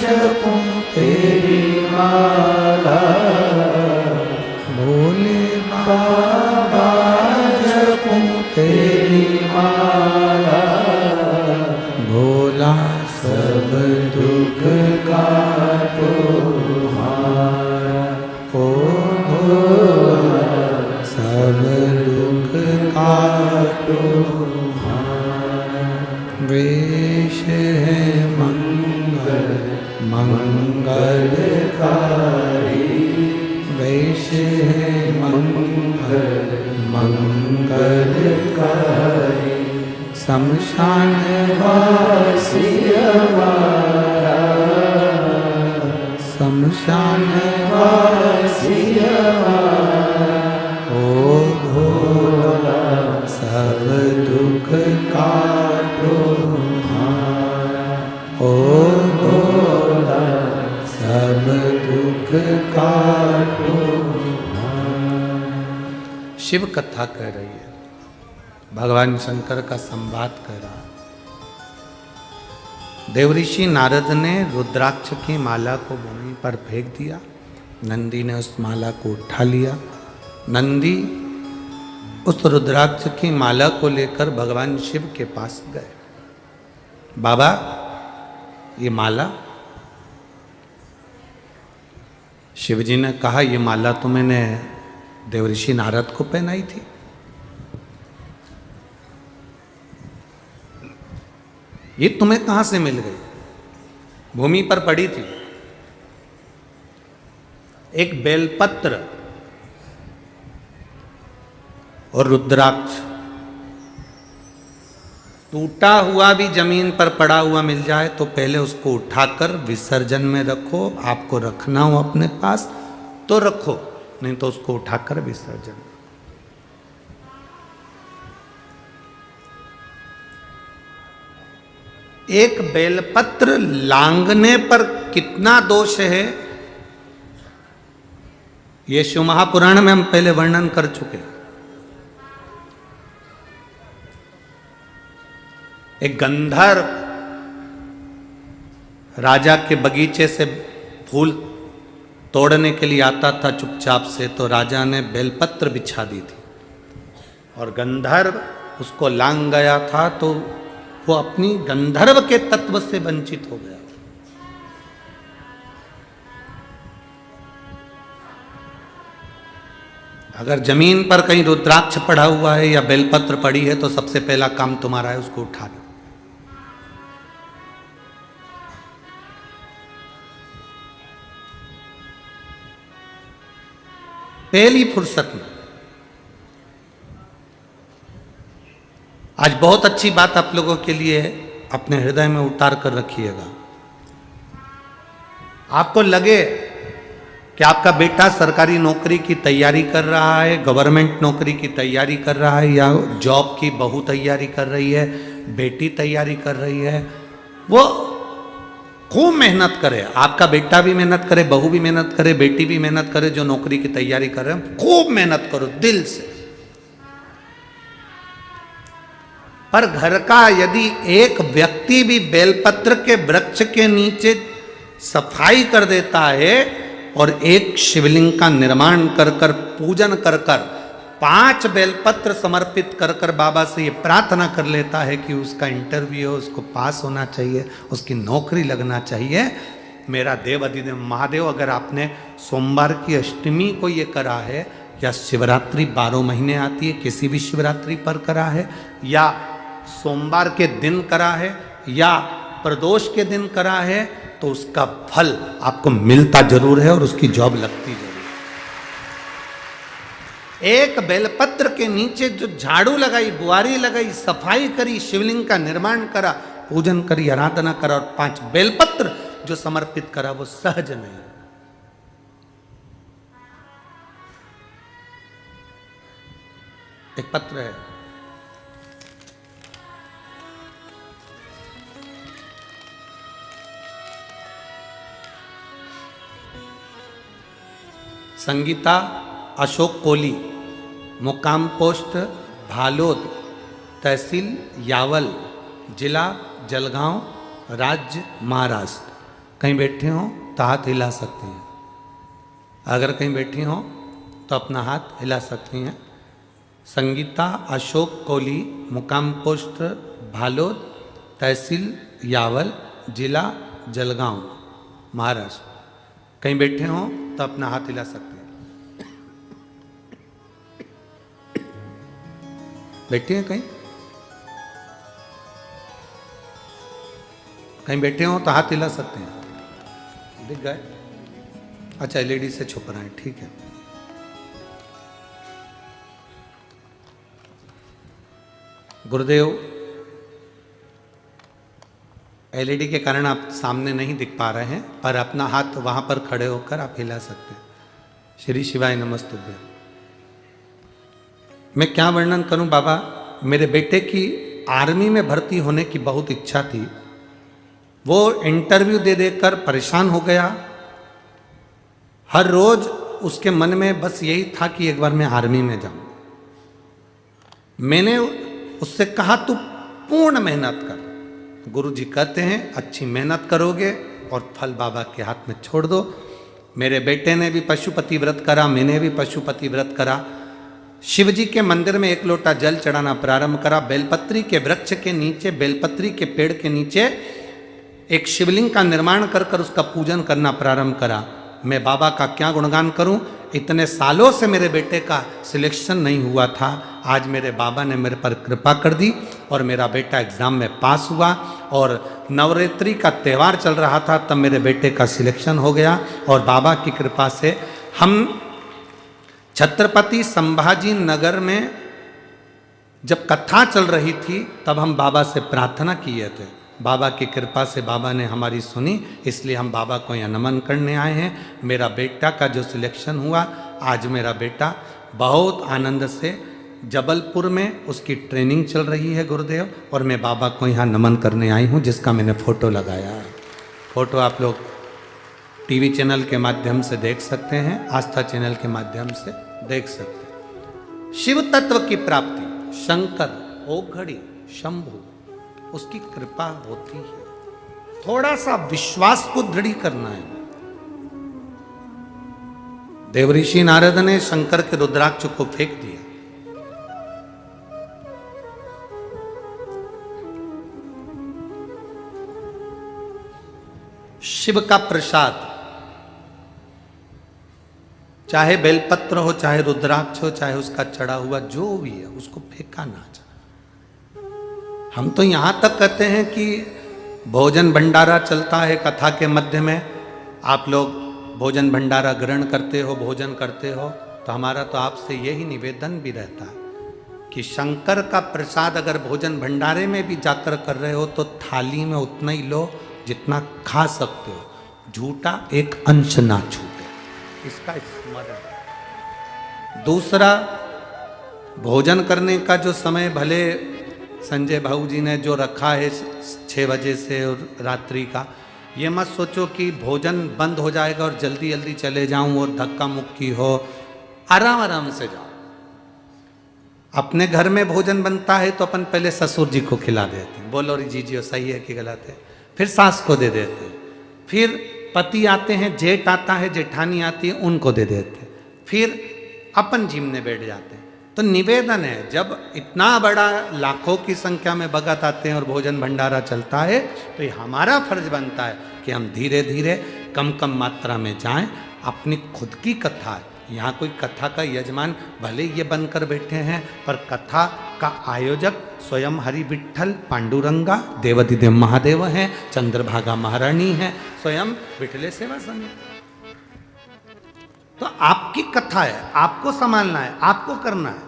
जपो तेरी माला, भोले बाबा जपो तेरी माला। भोला दुख काटो हारा, ओ सब दुख काटो हारा। वेश है मंगल मंगलकारी, वेश है मंगल मंगलकारी। शमशान वासी हमारा, शमशान वासी हमारा, ओ भोला सब दुख काटो हारा, ओ भोला सब दुख काटो हारा। शिव कथा कह रही है, भगवान शंकर का संवाद कर रहा है। देवऋषि नारद ने रुद्राक्ष की माला को भूमि पर फेंक दिया, नंदी ने उस माला को उठा लिया। नंदी उस रुद्राक्ष की माला को लेकर भगवान शिव के पास गए। बाबा ये माला, शिव जी ने कहा ये माला तो मैंने देवऋषि नारद को पहनाई थी। ये तुम्हें कहां से मिल गई? भूमि पर पड़ी थी। एक बेलपत्र और रुद्राक्ष टूटा हुआ भी जमीन पर पड़ा हुआ मिल जाए तो पहले उसको उठाकर विसर्जन में रखो। आपको रखना हो अपने पास तो रखो, नहीं तो उसको उठाकर विसर्जन। एक बेलपत्र लांघने पर कितना दोष है, ये शिव महापुराण में हम पहले वर्णन कर चुके। एक गंधर्व राजा के बगीचे से फूल तोड़ने के लिए आता था चुपचाप से, तो राजा ने बेलपत्र बिछा दी थी और गंधर्व उसको लांघ गया था तो वो अपनी गंधर्व के तत्व से वंचित हो गया। अगर जमीन पर कहीं रुद्राक्ष पड़ा हुआ है या बेलपत्र पड़ी है तो सबसे पहला काम तुम्हारा है उसको उठा लो। पहली फुर्सत में। आज बहुत अच्छी बात आप लोगों के लिए अपने हृदय में उतार कर रखिएगा। आपको लगे कि आपका बेटा सरकारी नौकरी की तैयारी कर रहा है, गवर्नमेंट नौकरी की तैयारी कर रहा है, या जॉब की बहू तैयारी कर रही है, बेटी तैयारी कर रही है, वो खूब मेहनत करे। आपका बेटा भी मेहनत करे, बहू भी मेहनत करे, बेटी भी मेहनत करे, जो नौकरी की तैयारी कर रहे हैं खूब मेहनत करो दिल से। पर घर का यदि एक व्यक्ति भी बेलपत्र के वृक्ष के नीचे सफाई कर देता है और एक शिवलिंग का निर्माण कर कर पूजन कर कर 5 बेलपत्र समर्पित कर कर बाबा से ये प्रार्थना कर लेता है कि उसका इंटरव्यू, उसको पास होना चाहिए, उसकी नौकरी लगना चाहिए। मेरा देव अधिदेव महादेव, अगर आपने सोमवार की अष्टमी को ये करा है, या शिवरात्रि 12 महीने आती है, किसी भी शिवरात्रि पर करा है, या सोमवार के दिन करा है, या प्रदोष के दिन करा है, तो उसका फल आपको मिलता जरूर है और उसकी जॉब लगती जरूर। एक बेलपत्र के नीचे जो झाड़ू लगाई, बुआरी लगाई, सफाई करी, शिवलिंग का निर्माण करा, पूजन करी, आराधना करा और 5 बेलपत्र जो समर्पित करा, वो सहज नहीं। एक पत्र है, संगीता अशोक कोली, मुकाम पोस्ट भालोद, तहसील यावल, जिला जलगांव, राज्य महाराष्ट्र। कहीं बैठे हो तो हाथ हिला सकते हैं। अगर कहीं बैठी हो तो अपना हाथ हिला सकती हैं। संगीता अशोक कोली, मुकाम पोस्ट भालोद, तहसील यावल, जिला जलगांव, महाराष्ट्र। कहीं बैठे हो तो अपना हाथ हिला सकते हैं। बैठे हैं कहीं? कहीं बैठे हो तो हाथ हिला सकते हैं। दिख गए? अच्छा, एलईडी से छुप रहे हैं, ठीक है। गुरुदेव, एलईडी के कारण आप सामने नहीं दिख पा रहे हैं, पर अपना हाथ वहां पर खड़े होकर आप हिला सकते हैं। श्री शिवाय नमस्तुभ्यं। मैं क्या वर्णन करूं बाबा, मेरे बेटे की आर्मी में भर्ती होने की बहुत इच्छा थी। वो इंटरव्यू दे देकर परेशान हो गया। हर रोज उसके मन में बस यही था कि एक बार मैं आर्मी में जाऊं। मैंने उससे कहा तू पूर्ण मेहनत कर। गुरु जी कहते हैं अच्छी मेहनत करोगे और फल बाबा के हाथ में छोड़ दो। मेरे बेटे ने भी पशुपति व्रत करा, मैंने भी पशुपति व्रत करा। शिव जी के मंदिर में 1 लोटा जल चढ़ाना प्रारंभ करा। बेलपत्री के वृक्ष के नीचे, बेलपत्री के पेड़ के नीचे एक शिवलिंग का निर्माण कर कर उसका पूजन करना प्रारंभ करा। मैं बाबा का क्या गुणगान करूं, इतने सालों से मेरे बेटे का सिलेक्शन नहीं हुआ था। आज मेरे बाबा ने मेरे पर कृपा कर दी और मेरा बेटा एग्ज़ाम में पास हुआ। और नवरात्रि का त्यौहार चल रहा था, तब मेरे बेटे का सिलेक्शन हो गया। और बाबा की कृपा से हम छत्रपति संभाजी नगर में जब कथा चल रही थी, तब हम बाबा से प्रार्थना किए थे। बाबा की कृपा से बाबा ने हमारी सुनी, इसलिए हम बाबा को यहाँ नमन करने आए हैं। मेरा बेटा का जो सिलेक्शन हुआ, आज मेरा बेटा बहुत आनंद से जबलपुर में उसकी ट्रेनिंग चल रही है गुरुदेव, और मैं बाबा को यहाँ नमन करने आई हूँ, जिसका मैंने फ़ोटो लगाया है। फ़ोटो आप लोग टीवी चैनल के माध्यम से देख सकते हैं, आस्था चैनल के माध्यम से देख सकते हैं। शिव तत्व की प्राप्ति, शंकर, ओघड़ी, शंभु, उसकी कृपा होती है। थोड़ा सा विश्वास को दृढ़ करना है। देवऋषि नारद ने शंकर के रुद्राक्ष को फेंक दिया। शिव का प्रसाद, चाहे बेलपत्र हो, चाहे रुद्राक्ष हो, चाहे उसका चढ़ा हुआ जो भी है, उसको फेंका ना जाए। हम तो यहाँ तक कहते हैं कि भोजन भंडारा चलता है कथा के मध्य में, आप लोग भोजन भंडारा ग्रहण करते हो, भोजन करते हो, तो हमारा तो आपसे यही निवेदन भी रहता है कि शंकर का प्रसाद अगर भोजन भंडारे में भी जाकर कर रहे हो तो थाली में उतना ही लो जितना खा सकते हो, झूठा एक अंश ना छूटे, इसका स्मरण। दूसरा, भोजन करने का जो समय भले संजय भाऊ जी ने जो रखा है 6 बजे से और रात्रि का, ये मत सोचो कि भोजन बंद हो जाएगा और जल्दी जल्दी चले जाऊं और धक्का मुक्की हो। आराम आराम से जाओ। अपने घर में भोजन बनता है तो अपन पहले ससुर जी को खिला देते हैं, बोलो रे जीजियो सही है कि गलत है, फिर सास को दे देते हैं, फिर पति आते हैं, जेठ आता है, जेठानी आती है, उनको दे देते हैं, फिर अपन जिमने बैठ जाते हैं। तो निवेदन है, जब इतना बड़ा लाखों की संख्या में भगत आते हैं और भोजन भंडारा चलता है, तो ये हमारा फर्ज बनता है कि हम धीरे धीरे कम कम मात्रा में जाएं। अपनी खुद की कथा है, यहाँ कोई कथा का यजमान भले ये बनकर बैठे हैं, पर कथा का आयोजक स्वयं हरि विठ्ठल पांडुरंगा देवाधिदेव महादेव हैं, चंद्रभागा महारानी हैं, स्वयं विठले सेवा समिति। तो आपकी कथा है, आपको संभालना है, आपको करना है।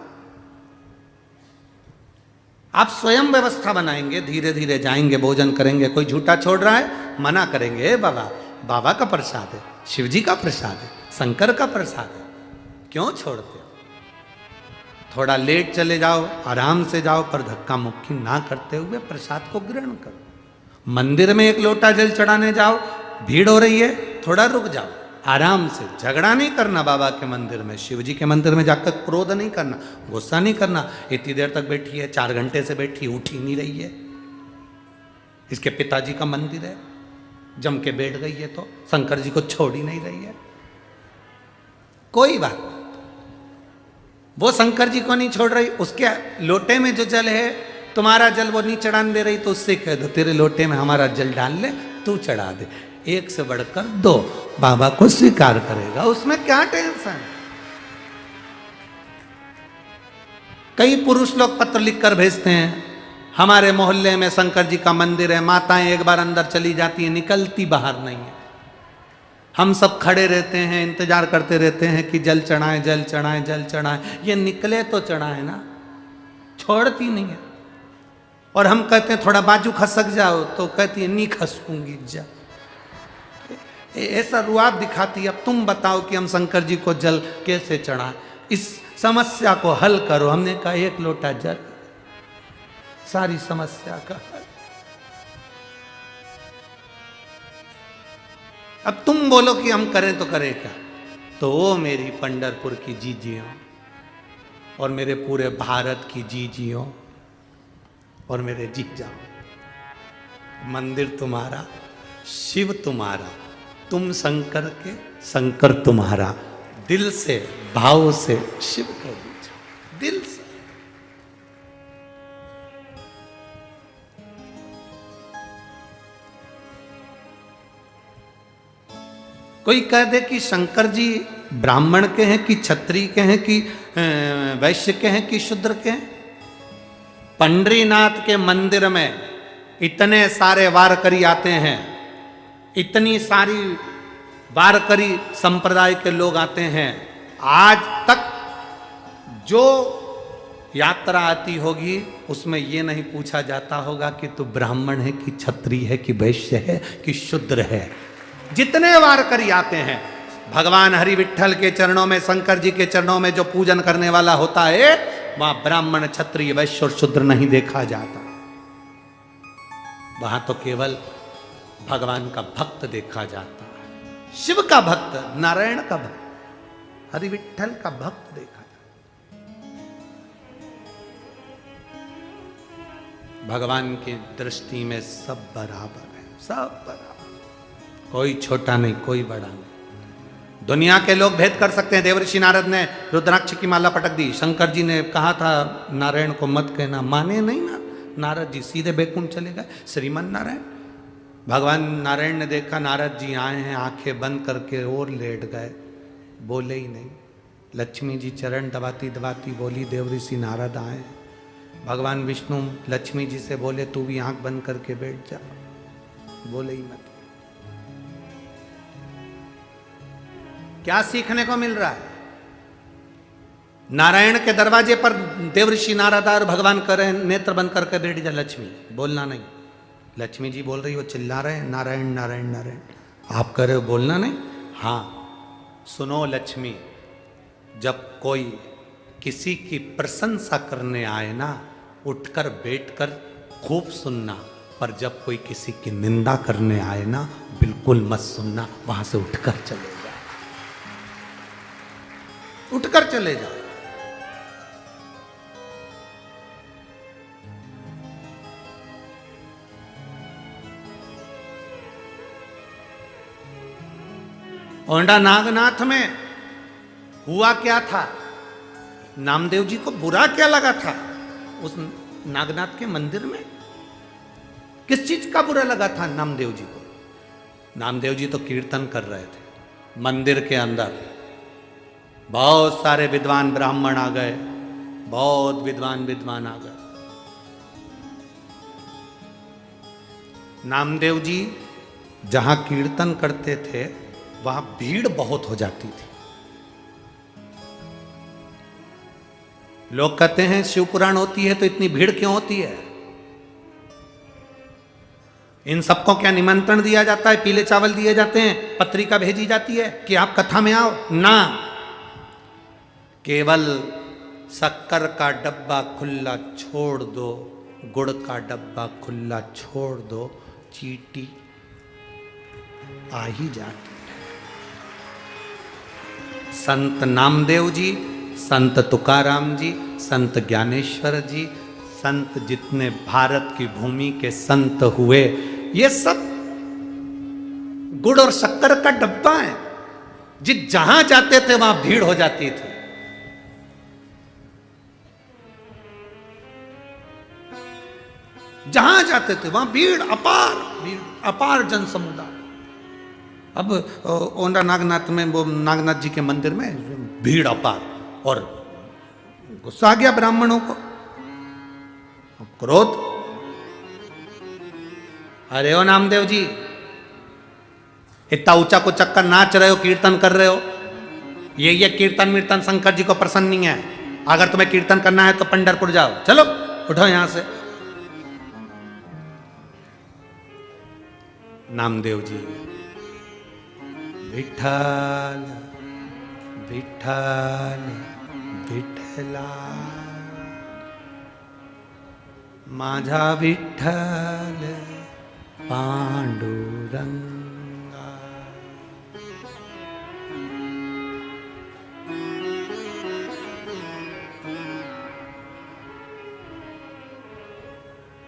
आप स्वयं व्यवस्था बनाएंगे, धीरे धीरे जाएंगे, भोजन करेंगे। कोई झूठा छोड़ रहा है, मना करेंगे, बाबा बाबा का प्रसाद है, शिव जी का प्रसाद है, शंकर का प्रसाद है, क्यों छोड़ते हो? थोड़ा लेट चले जाओ, आराम से जाओ, पर धक्का मुक्की ना करते हुए प्रसाद को ग्रहण करो। मंदिर में 1 लोटा जल चढ़ाने जाओ, भीड़ हो रही है, थोड़ा रुक जाओ, आराम से। झगड़ा नहीं करना बाबा के मंदिर में, शिव जी के मंदिर में जाकर क्रोध नहीं करना, गुस्सा नहीं करना। इतनी देर तक बैठी है, 4 घंटे से बैठी, उठ ही नहीं रही है। इसके पिताजी का मंदिर है, जम के बैठ गई है, तो शंकर जी को छोड़ ही नहीं रही है। कोई बात नहीं, वो शंकर जी को नहीं छोड़ रही, उसके लोटे में जो जल है, तुम्हारा जल वो नहीं चढ़ाने दे रही, तो उससे कह दो तेरे लोटे में हमारा जल डाल ले, तू चढ़ा दे, एक से बढ़कर दो, बाबा को स्वीकार करेगा, उसमें क्या टेंशन है। कई पुरुष लोग पत्र लिखकर भेजते हैं, हमारे मोहल्ले में शंकर जी का मंदिर है, माताएं एक बार अंदर चली जाती हैं, निकलती बाहर नहीं है। हम सब खड़े रहते हैं, इंतजार करते रहते हैं कि जल चढ़ाएं, जल चढ़ाएं, जल चढ़ाएं। ये निकले तो चढ़ाएं ना, छोड़ती नहीं है। और हम कहते हैं थोड़ा बाजू खसक जाओ, तो कहती है नहीं खसकूंगी जा। ऐसा रुआब दिखाती है। अब तुम बताओ कि हम शंकर जी को जल कैसे चढ़ाएं, इस समस्या को हल करो। हमने कहा एक लोटा जल, सारी समस्या का हल। अब तुम बोलो कि हम करें तो करें क्या। तो वो मेरी पंढरपुर की जीजियों और मेरे पूरे भारत की जीजियों और मेरे जीजाओं, मंदिर तुम्हारा, शिव तुम्हारा, तुम शंकर के, शंकर तुम्हारा। दिल से, भाव से शिव को पूछो, दिल से। कोई कह दे कि शंकर जी ब्राह्मण के हैं कि क्षत्रिय के हैं कि वैश्य के हैं कि शूद्र के हैं। पंडरीनाथ के मंदिर में इतने सारे वारकरी आते हैं, इतनी सारी वारकरी संप्रदाय के लोग आते हैं। आज तक जो यात्रा आती होगी उसमें ये नहीं पूछा जाता होगा कि तू ब्राह्मण है कि क्षत्रिय है कि वैश्य है कि शूद्र है। जितने वारकरी आते हैं, भगवान हरि विठ्ठल के चरणों में, शंकर जी के चरणों में जो पूजन करने वाला होता है, वहां ब्राह्मण, क्षत्रिय, वैश्य और शूद्र नहीं देखा जाता। वहां तो केवल भगवान का भक्त देखा जाता है, शिव का भक्त, नारायण का भक्त, हरि विठ्ठल का भक्त देखा जाता। भगवान की दृष्टि में सब बराबर है, सब बराबर, कोई छोटा नहीं, कोई बड़ा नहीं। दुनिया के लोग भेद कर सकते हैं। देवर्षि नारद ने रुद्राक्ष की माला पटक दी, शंकर जी ने कहा था नारायण को मत कहना, माने नहीं ना नारद जी, सीधे बैकुंठ चले गए। श्रीमन नारायण, भगवान नारायण ने देखा नारद जी आए हैं, आंखें बंद करके और लेट गए, बोले ही नहीं। लक्ष्मी जी चरण दबाती दबाती बोली देवर्षि नारद आए। भगवान विष्णु लक्ष्मी जी से बोले तू भी आंख बंद करके बैठ जा, बोले ही मत। क्या सीखने को मिल रहा है? नारायण के दरवाजे पर देवर्षि नारद और भगवान करे नेत्र बंद करके बैठ जा, लक्ष्मी बोलना नहीं। लक्ष्मी जी बोल रही हो, चिल्ला रहे हैं नारायण नारायण नारायण, आप कह रहे हो बोलना नहीं। हाँ सुनो लक्ष्मी, जब कोई किसी की प्रशंसा करने आए ना, उठकर बैठकर खूब सुनना, पर जब कोई किसी की निंदा करने आए ना, बिल्कुल मत सुनना, वहां से उठकर चले जाए, उठकर चले जाओ। औंढा नागनाथ में हुआ क्या था? नामदेव जी को बुरा क्या लगा था? उस नागनाथ के मंदिर में किस चीज का बुरा लगा था नामदेव जी को? नामदेव जी तो कीर्तन कर रहे थे मंदिर के अंदर। बहुत सारे विद्वान ब्राह्मण आ गए, बहुत विद्वान आ गए। नामदेव जी जहां कीर्तन करते थे वहां भीड़ बहुत हो जाती थी। लोग कहते हैं शिव पुराण होती है तो इतनी भीड़ क्यों होती है? इन सबको क्या निमंत्रण दिया जाता है? पीले चावल दिए जाते हैं, पत्रिका भेजी जाती है कि आप कथा में आओ? ना, केवल शक्कर का डब्बा खुला छोड़ दो, गुड़ का डब्बा खुला छोड़ दो, चीटी आ ही जाती है। संत नामदेव जी, संत तुकाराम जी, संत ज्ञानेश्वर जी, संत जितने भारत की भूमि के संत हुए, ये सब गुड़ और शक्कर का डब्बा है। जहां जाते थे वहां भीड़ हो जाती थी। जहां जाते थे वहां भीड़, अपार भीड़। अपार जन समुदाय। अब ओंडा नागनाथ में, वो नागनाथ जी के मंदिर में भीड़ अपार, और गुस्सा आ गया ब्राह्मणों को, क्रोध। अरे ओ नामदेव जी, इतना ऊंचा को चक्कर नाच रहे हो, कीर्तन कर रहे हो, ये कीर्तन मीर्तन शंकर जी को पसंद नहीं है। अगर तुम्हें कीर्तन करना है तो पंढरपुर जाओ, चलो उठो यहां से। नामदेव जी, विठ्ठल विठ्ठल विठ्ठला, माझा विठ्ठल पांडुरंगा।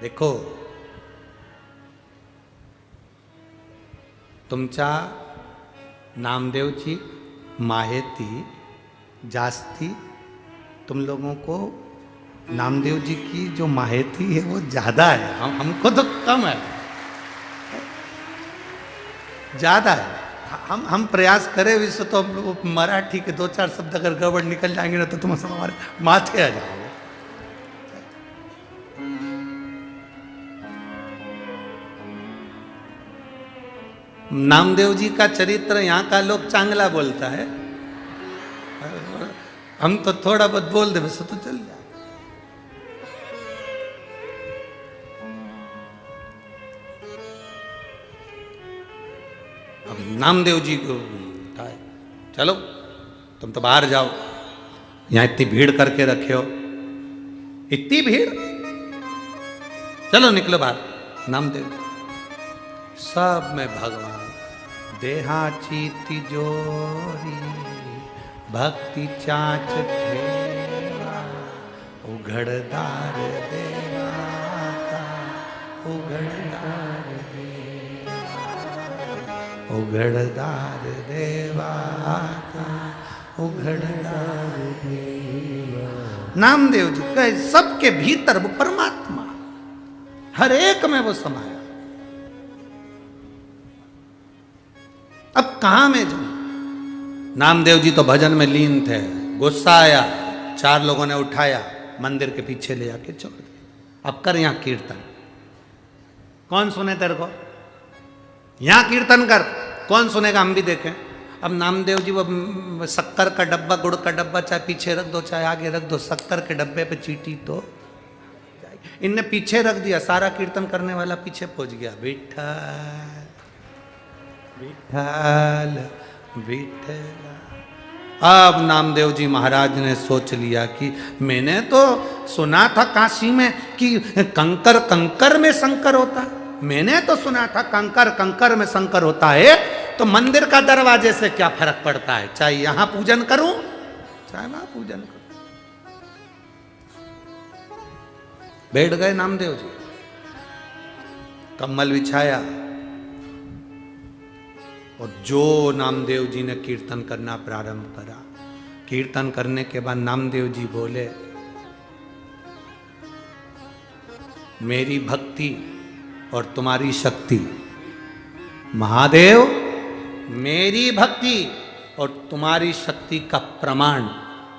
देखो, तुमच्या नामदेवची माहिती जास्ती, तुम लोगों को नामदेव जी की जो माहिती है वो ज्यादा है, हमको तो कम है, ज्यादा है। हम प्रयास करें विश्व, तो मराठी के 2-4 शब्द अगर गड़बड़ निकल जाएंगे ना तो तुम सब हमारे माथे आ जाओगे। नामदेव जी का चरित्र यहाँ का लोग चांगला बोलता है, हम तो थोड़ा बहुत बोल दे बस तो चल जाए। अब नामदेव जी को चलो तुम तो बाहर जाओ, यहाँ इतनी भीड़ करके रखे हो, इतनी भीड़, चलो निकलो बाहर। नामदेव सब में भगवान, देहाची तिजोरी भक्ति चाच फेरा, उघड़दार देवाता, उघड़दार उघड़दार देवाता, उघड़दार देवा। नामदेव जी कहे सबके भीतर वो परमात्मा, हर एक में वो समाया। अब कहां में जाऊं? नामदेव जी तो भजन में लीन थे, गुस्सा आया, 4 लोगों ने उठाया, मंदिर के पीछे ले जाके छोड़ दिया। अब कर यहां कीर्तन, कौन सुने तेरे को? यहां कीर्तन कर, कौन सुनेगा? हम भी देखें। अब नामदेव जी वो शक्कर का डब्बा, गुड़ का डब्बा चाहे पीछे रख दो चाहे आगे रख दो, शक्कर के डब्बे पे चीटी तो इनने पीछे रख दिया, सारा कीर्तन करने वाला पीछे पहुंच गया। विठ्ठल विठ्ठल विठ्ठला। अब नामदेव जी महाराज ने सोच लिया कि मैंने तो सुना था काशी में कि कंकर कंकर में शंकर होता है, मैंने तो सुना था कंकर कंकर में शंकर होता है, तो मंदिर का दरवाजे से क्या फर्क पड़ता है, चाहे यहां पूजन करूं चाहे वहां पूजन करूं। बैठ गए नामदेव जी, कम्बल बिछाया, और जो नामदेव जी ने कीर्तन करना प्रारंभ करा। कीर्तन करने के बाद नामदेव जी बोले, मेरी भक्ति और तुम्हारी शक्ति, महादेव मेरी भक्ति और तुम्हारी शक्ति का प्रमाण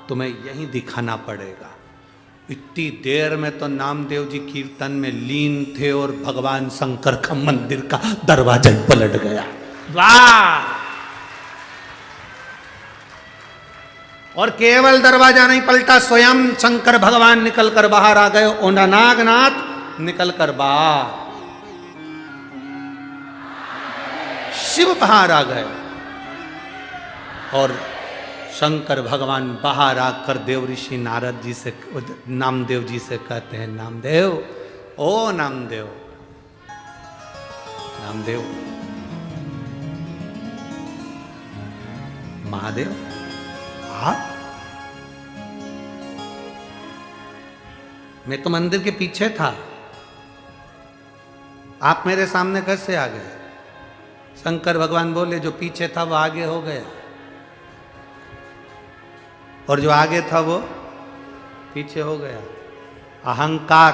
तुम्हें यहीं दिखाना पड़ेगा। इतनी देर में तो नामदेव जी कीर्तन में लीन थे और भगवान शंकर का मंदिर का दरवाजा पलट गया। वाह! और केवल दरवाजा नहीं पलटा, स्वयं शंकर भगवान निकलकर बाहर आ गए। ओंडा नागनाथ निकलकर बाहर, शिव बाहर आ गए, और शंकर भगवान बाहर आकर देव ऋषि नारद जी से, नामदेव जी से कहते हैं, नामदेव, ओ नामदेव, नामदेव, महादेव, आप? मैं तो मंदिर के पीछे था, आप मेरे सामने कैसे आ गए? शंकर भगवान बोले, जो पीछे था वो आगे हो गया, और जो आगे था वो पीछे हो गया। अहंकार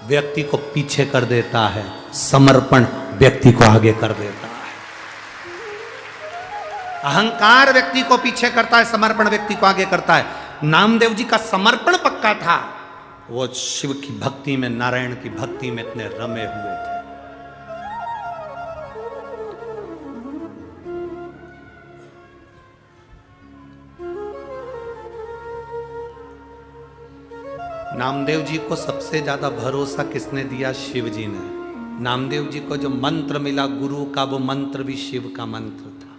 व्यक्ति को पीछे कर देता है, समर्पण व्यक्ति को आगे कर देता है। अहंकार व्यक्ति को पीछे करता है, समर्पण व्यक्ति को आगे करता है। नामदेव जी का समर्पण पक्का था, वो शिव की भक्ति में, नारायण की भक्ति में इतने रमे हुए थे। नामदेव जी को सबसे ज्यादा भरोसा किसने दिया? शिव जी ने। नामदेव जी को जो मंत्र मिला गुरु का, वो मंत्र भी शिव का मंत्र था।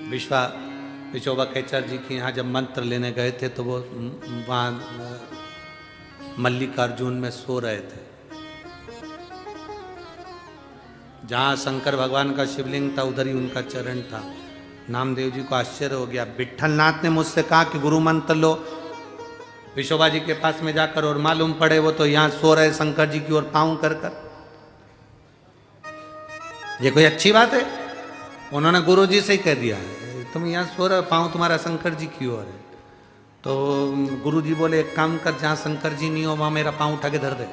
विश्वोबा कैचर जी के यहाँ जब मंत्र लेने गए थे तो वो वहाँ मल्लिकार्जुन में सो रहे थे। जहाँ शंकर भगवान का शिवलिंग था उधर ही उनका चरण था। नामदेव जी को आश्चर्य हो गया। विट्ठलनाथ ने मुझसे कहा कि गुरु मंत्र लो विश्वोबा जी के पास में जाकर, और मालूम पड़े वो तो यहाँ सो रहे शंकर जी की ओर पाँव कर कर। ये कोई अच्छी बात है? उन्होंने गुरु जी से ही कह दिया है, तुम यहाँ सो रहे, पाँव तुम्हारा शंकर जी की ओर है। तो गुरु जी बोले एक काम कर, जहाँ शंकर जी नहीं हो वहां मेरा पाँव उठा के धर दे।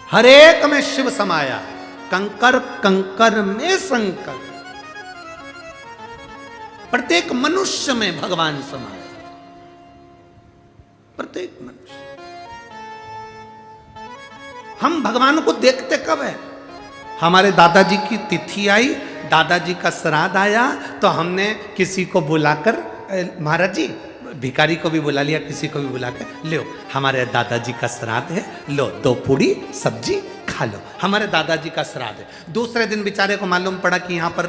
हर एक में शिव समाया है, कंकर कंकर में शंकर। प्रत्येक मनुष्य में भगवान समाया, प्रत्येक मनुष्य। हम भगवान को देखते कब है? हमारे दादाजी की तिथि आई, दादाजी का श्राद्ध आया तो हमने किसी को बुलाकर, महाराज जी भिखारी को भी बुला लिया, किसी को भी बुलाकर, लो हमारे दादाजी का श्राद्ध है, लो 2 पूड़ी सब्जी खा लो, हमारे दादाजी का श्राद्ध है। दूसरे दिन बेचारे को मालूम पड़ा कि यहाँ पर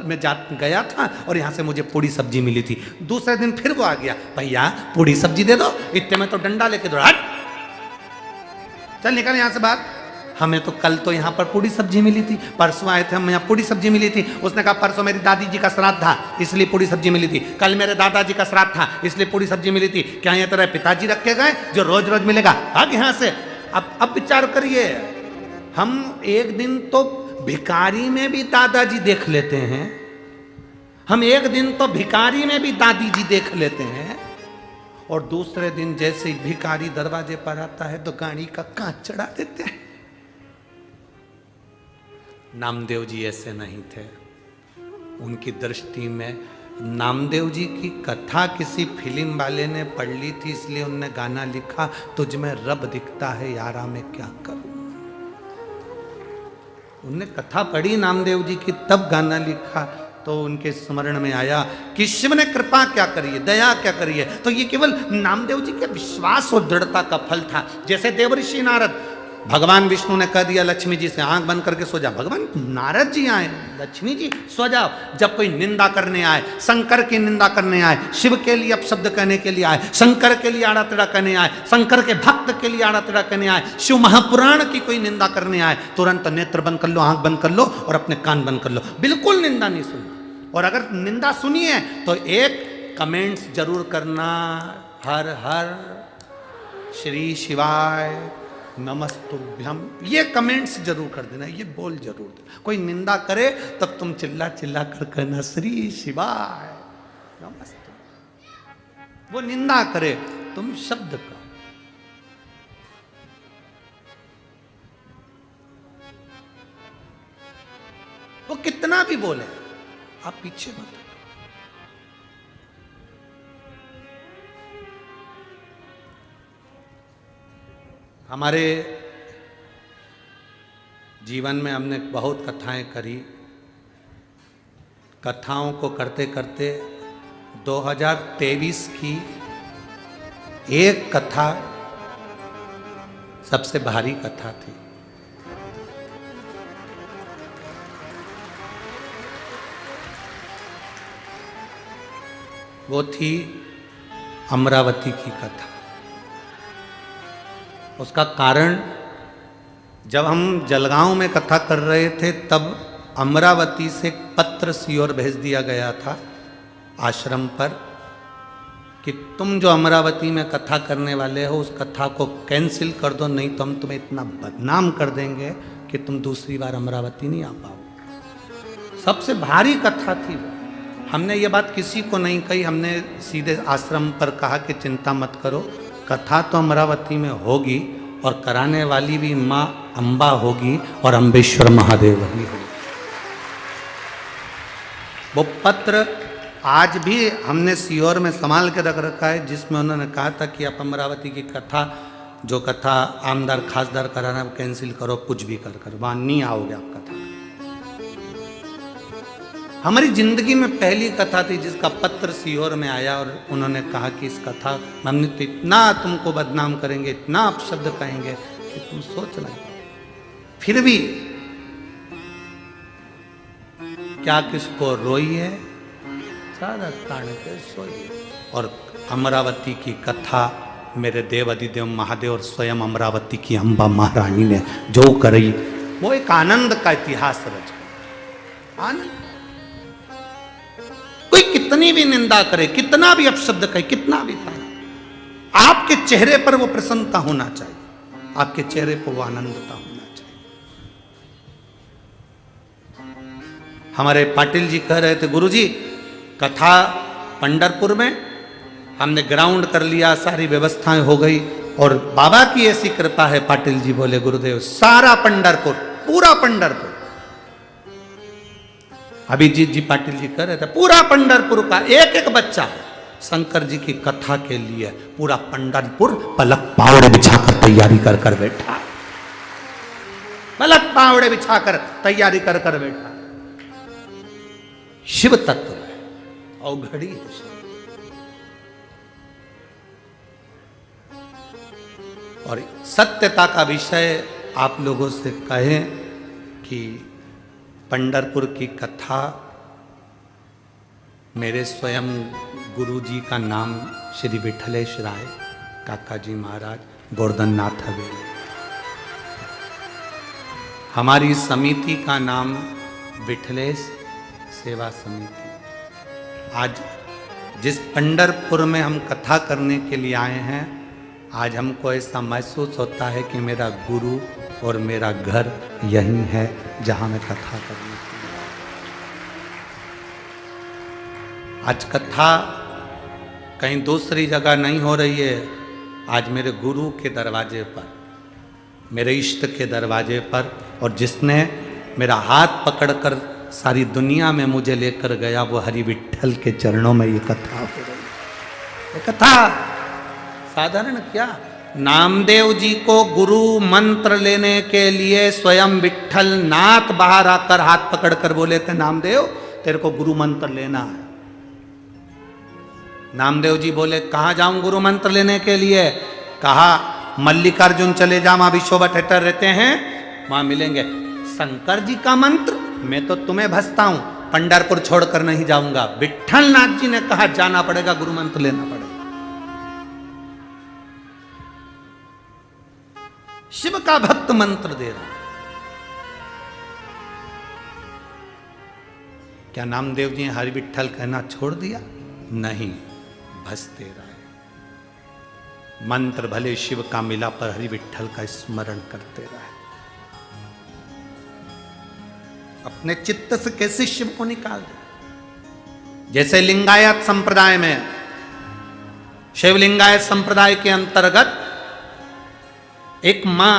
मैं गया था और यहाँ से मुझे पूड़ी सब्जी मिली थी। दूसरे दिन फिर वो आ गया, भैया पूड़ी सब्जी दे दो। इतने में तो डंडा लेके दौड़ा, हट चल निकल यहाँ से बाहर। हमें तो कल तो यहाँ पर पूड़ी सब्जी मिली थी, परसों आए थे हम यहाँ पूड़ी सब्जी मिली थी। उसने कहा परसों मेरी दादी जी का श्राद्ध था इसलिए पूड़ी सब्जी मिली थी, कल मेरे दादाजी का श्राद्ध था इसलिए पूड़ी सब्जी मिली थी। क्या ये तेरे पिताजी रखे गए जो रोज रोज मिलेगा? भाग यहाँ से। अब विचार करिए, हम एक दिन तो भिखारी में भी दादाजी देख लेते हैं, हम एक दिन तो भिखारी में भी दादी जी देख लेते हैं, और दूसरे दिन जैसे ही भिखारी दरवाजे पर आता है तो गाड़ी का कांच चढ़ा देते हैं। नामदेव जी ऐसे नहीं थे। उनकी दृष्टि में नामदेव जी की कथा किसी फिल्म वाले ने पढ़ ली थी इसलिए उनने गाना लिखा, तुझ में रब दिखता है यारा मैं क्या करूं। उनने कथा पढ़ी नामदेव जी की तब गाना लिखा, तो उनके स्मरण में आया कि शिव ने कृपा क्या करी है, दया क्या करी है। तो ये केवल नामदेव जी के विश्वास और दृढ़ता का फल था। जैसे देवर्षि नारद, भगवान विष्णु ने कह दिया लक्ष्मी जी से आंख बंद करके सो जा, भगवान नारद जी आए, लक्ष्मी जी सो जाओ। जब कोई निंदा करने आए, शंकर की निंदा करने आए, शिव के लिए अपशब्द कहने के लिए आए, शंकर के लिए आड़ा टेढ़ा कहने आए, शंकर के भक्त के लिए आड़ा टेढ़ा कहने आए, शिव महापुराण की कोई निंदा करने आए, तुरंत नेत्र बंद कर लो, आंख बंद कर लो और अपने कान बंद कर लो, बिल्कुल निंदा नहीं सुनना। और अगर निंदा सुनी है तो एक कमेंट्स जरूर करना, हर हर श्री शिवाय नमस्तुभ्यम, ये कमेंट्स जरूर कर देना, ये बोल जरूर देना। कोई निंदा करे तब तुम चिल्ला चिल्ला कर कहना श्री शिवाय नमस्तु। वो निंदा करे तुम शब्द का। वो कितना भी बोले आप पीछे मत। हमारे जीवन में हमने बहुत कथाएं करी। कथाओं को करते करते 2023 की एक कथा सबसे भारी कथा थी। वो थी अमरावती की कथा। उसका कारण, जब हम जलगांव में कथा कर रहे थे तब अमरावती से एक पत्र सीओर भेज दिया गया था आश्रम पर कि तुम जो अमरावती में कथा करने वाले हो उस कथा को कैंसिल कर दो, नहीं तो हम तुम्हें इतना बदनाम कर देंगे कि तुम दूसरी बार अमरावती नहीं आ पाओ। सबसे भारी कथा थी वो। हमने ये बात किसी को नहीं कही, हमने सीधे आश्रम पर कहा कि चिंता मत करो, कथा तो अमरावती में होगी और कराने वाली भी माँ अम्बा होगी और अम्बेश्वर महादेव ही होगी। वो पत्र आज भी हमने सीहोर में संभाल के रख रखा है, जिसमें उन्होंने कहा था कि आप अमरावती की कथा, जो कथा आमदार खासदार कराना, वो कैंसिल करो, कुछ भी कर वहां नहीं आओगे आप कथा। हमारी जिंदगी में पहली कथा थी जिसका पत्र सीहोर में आया और उन्होंने कहा कि इस कथा हमने तो इतना तुमको बदनाम करेंगे, इतना अपशब्द कहेंगे कि तुम सोच रहे। फिर भी क्या किसको रोइए, सारा ताण के सोइए। और अमरावती की कथा मेरे देव अधिदेव महादेव और स्वयं अमरावती की अम्बा महारानी ने जो करी, वो एक आनंद का इतिहास रच गया। आनंद, कोई कितनी भी निंदा करे, कितना भी अपशब्द कहे, कितना भी पाए, आपके चेहरे पर वो प्रसन्नता होना चाहिए, आपके चेहरे पर वो आनंदता होना चाहिए। हमारे पाटिल जी कह रहे थे, गुरुजी कथा पंढरपुर में हमने ग्राउंड कर लिया, सारी व्यवस्थाएं हो गई और बाबा की ऐसी कृपा है। पाटिल जी बोले, गुरुदेव सारा पंढरपुर, पूरा पंढरपुर, अभिजीत जी पाटिल जी कह रहे थे, पूरा पंढरपुर का एक एक बच्चा शंकर जी की कथा के लिए पूरा पंढरपुर पलक पावड़े बिछाकर तैयारी कर कर बैठा, पलक पावड़े बिछाकर तैयारी कर कर बैठा। शिव तत्व है, अवघड़ी है। और सत्यता का विषय आप लोगों से कहें कि पंढरपुर की कथा, मेरे स्वयं गुरु जी का नाम श्री विठलेश राय काका जी महाराज, गोवर्धननाथ हवेली। हमारी समिति का नाम विठलेश सेवा समिति। आज जिस पंढरपुर में हम कथा करने के लिए आए हैं, आज हमको ऐसा महसूस होता है कि मेरा गुरु और मेरा घर यही है जहां मैं कथा करने के लिए। आज कथा कहीं दूसरी जगह नहीं हो रही है, आज मेरे गुरु के दरवाजे पर, मेरे इष्ट के दरवाजे पर, और जिसने मेरा हाथ पकड़कर सारी दुनिया में मुझे लेकर गया, वो हरि विठल के चरणों में ये कथा हो रही है। ये कथा साधारण क्या, नामदेव जी को गुरु मंत्र लेने के लिए स्वयं विठल नाथ बाहर आकर हाथ पकड़कर बोले थे, नामदेव तेरे को गुरु मंत्र लेना है। नामदेव जी बोले, कहाँ जाऊं गुरु मंत्र लेने के लिए? कहा मल्लिकार्जुन चले जा, वहां विश्वभा थिएटर रहते हैं, वहां मिलेंगे। शंकर जी का मंत्र, मैं तो तुम्हें भजता हूं, पंढरपुर छोड़कर नहीं जाऊंगा। विठल नाथ जी ने कहा जाना पड़ेगा, गुरु मंत्र लेना पड़ेगा। शिव का भक्त मंत्र दे रहा। क्या नामदेव जी हरि विठल कहना छोड़ दिया? नहीं, भजते रहे। मंत्र भले शिव का मिला, पर हरि विठल का स्मरण करते रहे। अपने चित्त से कैसे शिव को निकाल दे। जैसे लिंगायत संप्रदाय में, शिव लिंगायत संप्रदाय के अंतर्गत एक मां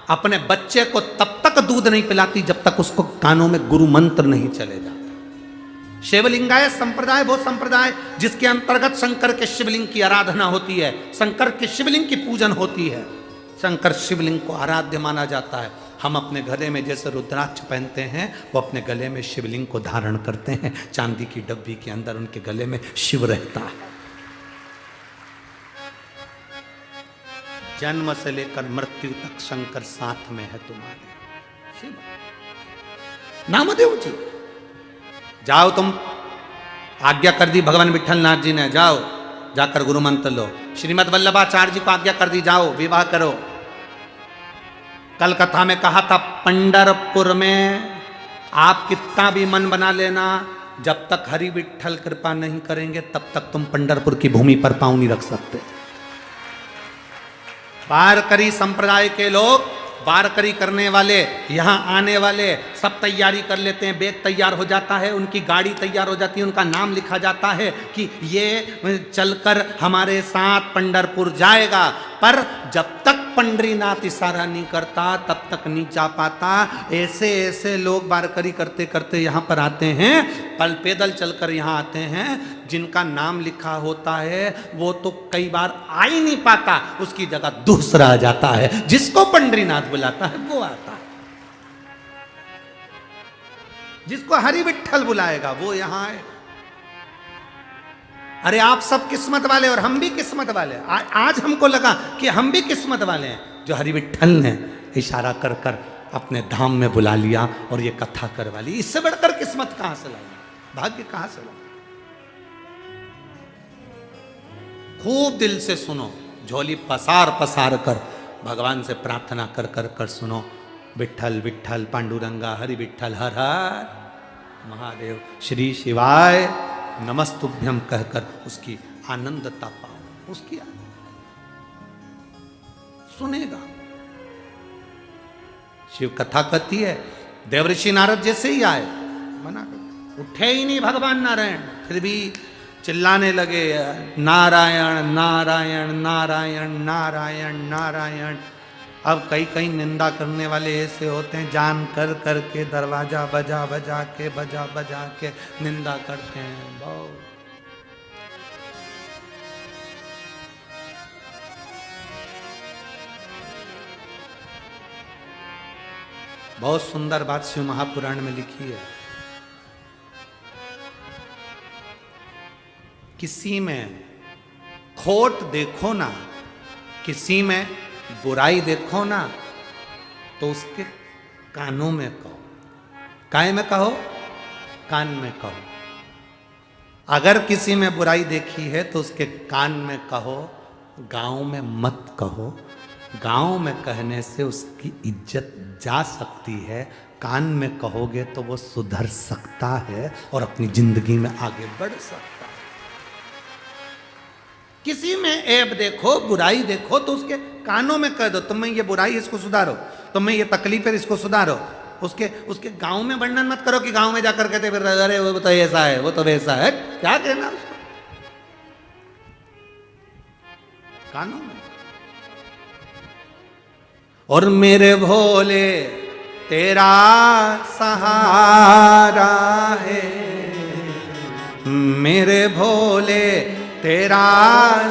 अपने बच्चे को तब तक दूध नहीं पिलाती जब तक उसको कानों में गुरु मंत्र नहीं चले जाता। शिवलिंगायत संप्रदाय वो संप्रदाय जिसके अंतर्गत शंकर के शिवलिंग की आराधना होती है, शंकर के शिवलिंग की पूजन होती है, शंकर शिवलिंग को आराध्य माना जाता है। हम अपने गले में जैसे रुद्राक्ष पहनते हैं, वो अपने गले में शिवलिंग को धारण करते हैं। चांदी की डब्बी के अंदर उनके गले में शिव रहता है। जन्म से लेकर मृत्यु तक शंकर साथ में है तुम्हारे। शिव नामदेव जी, जाओ तुम, आज्ञा कर दी भगवान विठल नाथ जी ने, जाओ जाकर गुरु मंत्र लो। श्रीमद वल्लभाचार्य जी को आज्ञा कर दी, जाओ विवाह करो। कल कथा में कहा था, पंढरपुर में आप कितना भी मन बना लेना, जब तक हरि विठल कृपा नहीं करेंगे तब तक तुम पंढरपुर की भूमि पर पांव नहीं रख सकते। वारकरी संप्रदाय के लोग बारकरी करने वाले, यहाँ आने वाले सब तैयारी कर लेते हैं, बैग तैयार हो जाता है, उनकी गाड़ी तैयार हो जाती है, उनका नाम लिखा जाता है कि ये चलकर हमारे साथ पंढरपुर जाएगा। पर जब तक पंडरीनाथ इशारा नहीं करता तब तक नहीं जा पाता। ऐसे ऐसे लोग बारकरी करते करते यहाँ पर आते हैं, पल पैदल चलकर यहाँ आते हैं, जिनका नाम लिखा होता है वो तो कई बार आ ही नहीं पाता, उसकी जगह दूसरा आ जाता है। जिसको पंडरीनाथ बुलाता है वो आता है, जिसको हरि विठ्ठल बुलाएगा वो यहाँ आए। अरे आप सब किस्मत वाले और हम भी किस्मत वाले। आज हमको लगा कि हम भी किस्मत वाले हैं जो हरि विठ्ठल ने इशारा कर कर अपने धाम में बुला लिया और ये कथा करवा ली। इससे बढ़कर किस्मत कहां से लाई, भाग्य कहां से लाई? खूब दिल से सुनो, झोली पसार पसार कर भगवान से प्रार्थना कर कर कर सुनो। विठ्ठल विठ्ठल पांडुरंगा हरि विठ्ठल हर हर महादेव श्री शिवाय नमस्तुभ्यम कहकर उसकी आनंदता पाओ, उसकी सुनेगा। शिव कथा कहती है देवऋषि नारद जैसे ही आए, मना कर उठे ही नहीं भगवान नारायण, फिर भी चिल्लाने लगे नारायण नारायण नारायण नारायण नारायण। अब कई कई निंदा करने वाले ऐसे होते हैं, जान कर करके दरवाजा बजा बजा के निंदा करते हैं। बहुत सुंदर बात शिव महापुराण में लिखी है, किसी में खोट देखो ना, किसी में बुराई देखो ना, तो उसके कानों में कहो। काय में कहो? कान में कहो। अगर किसी में बुराई देखी है तो उसके कान में कहो, गांव में मत कहो। गांव में कहने से उसकी इज्जत जा सकती है, कान में कहोगे तो वो सुधर सकता है और अपनी जिंदगी में आगे बढ़ सकता है। किसी में ऐब देखो, बुराई देखो तो उसके कानों में कह दो, तुम्हें ये बुराई इसको सुधारो, तुम्हें ये तकलीफ है इसको सुधारो। उसके गांव में वर्णन मत करो कि गांव में जाकर कहते फिर अरे वो तो ऐसा है, वो तो वैसा है, क्या कहना उसको? कानों में। और मेरे भोले तेरा सहारा है, मेरे भोले तेरा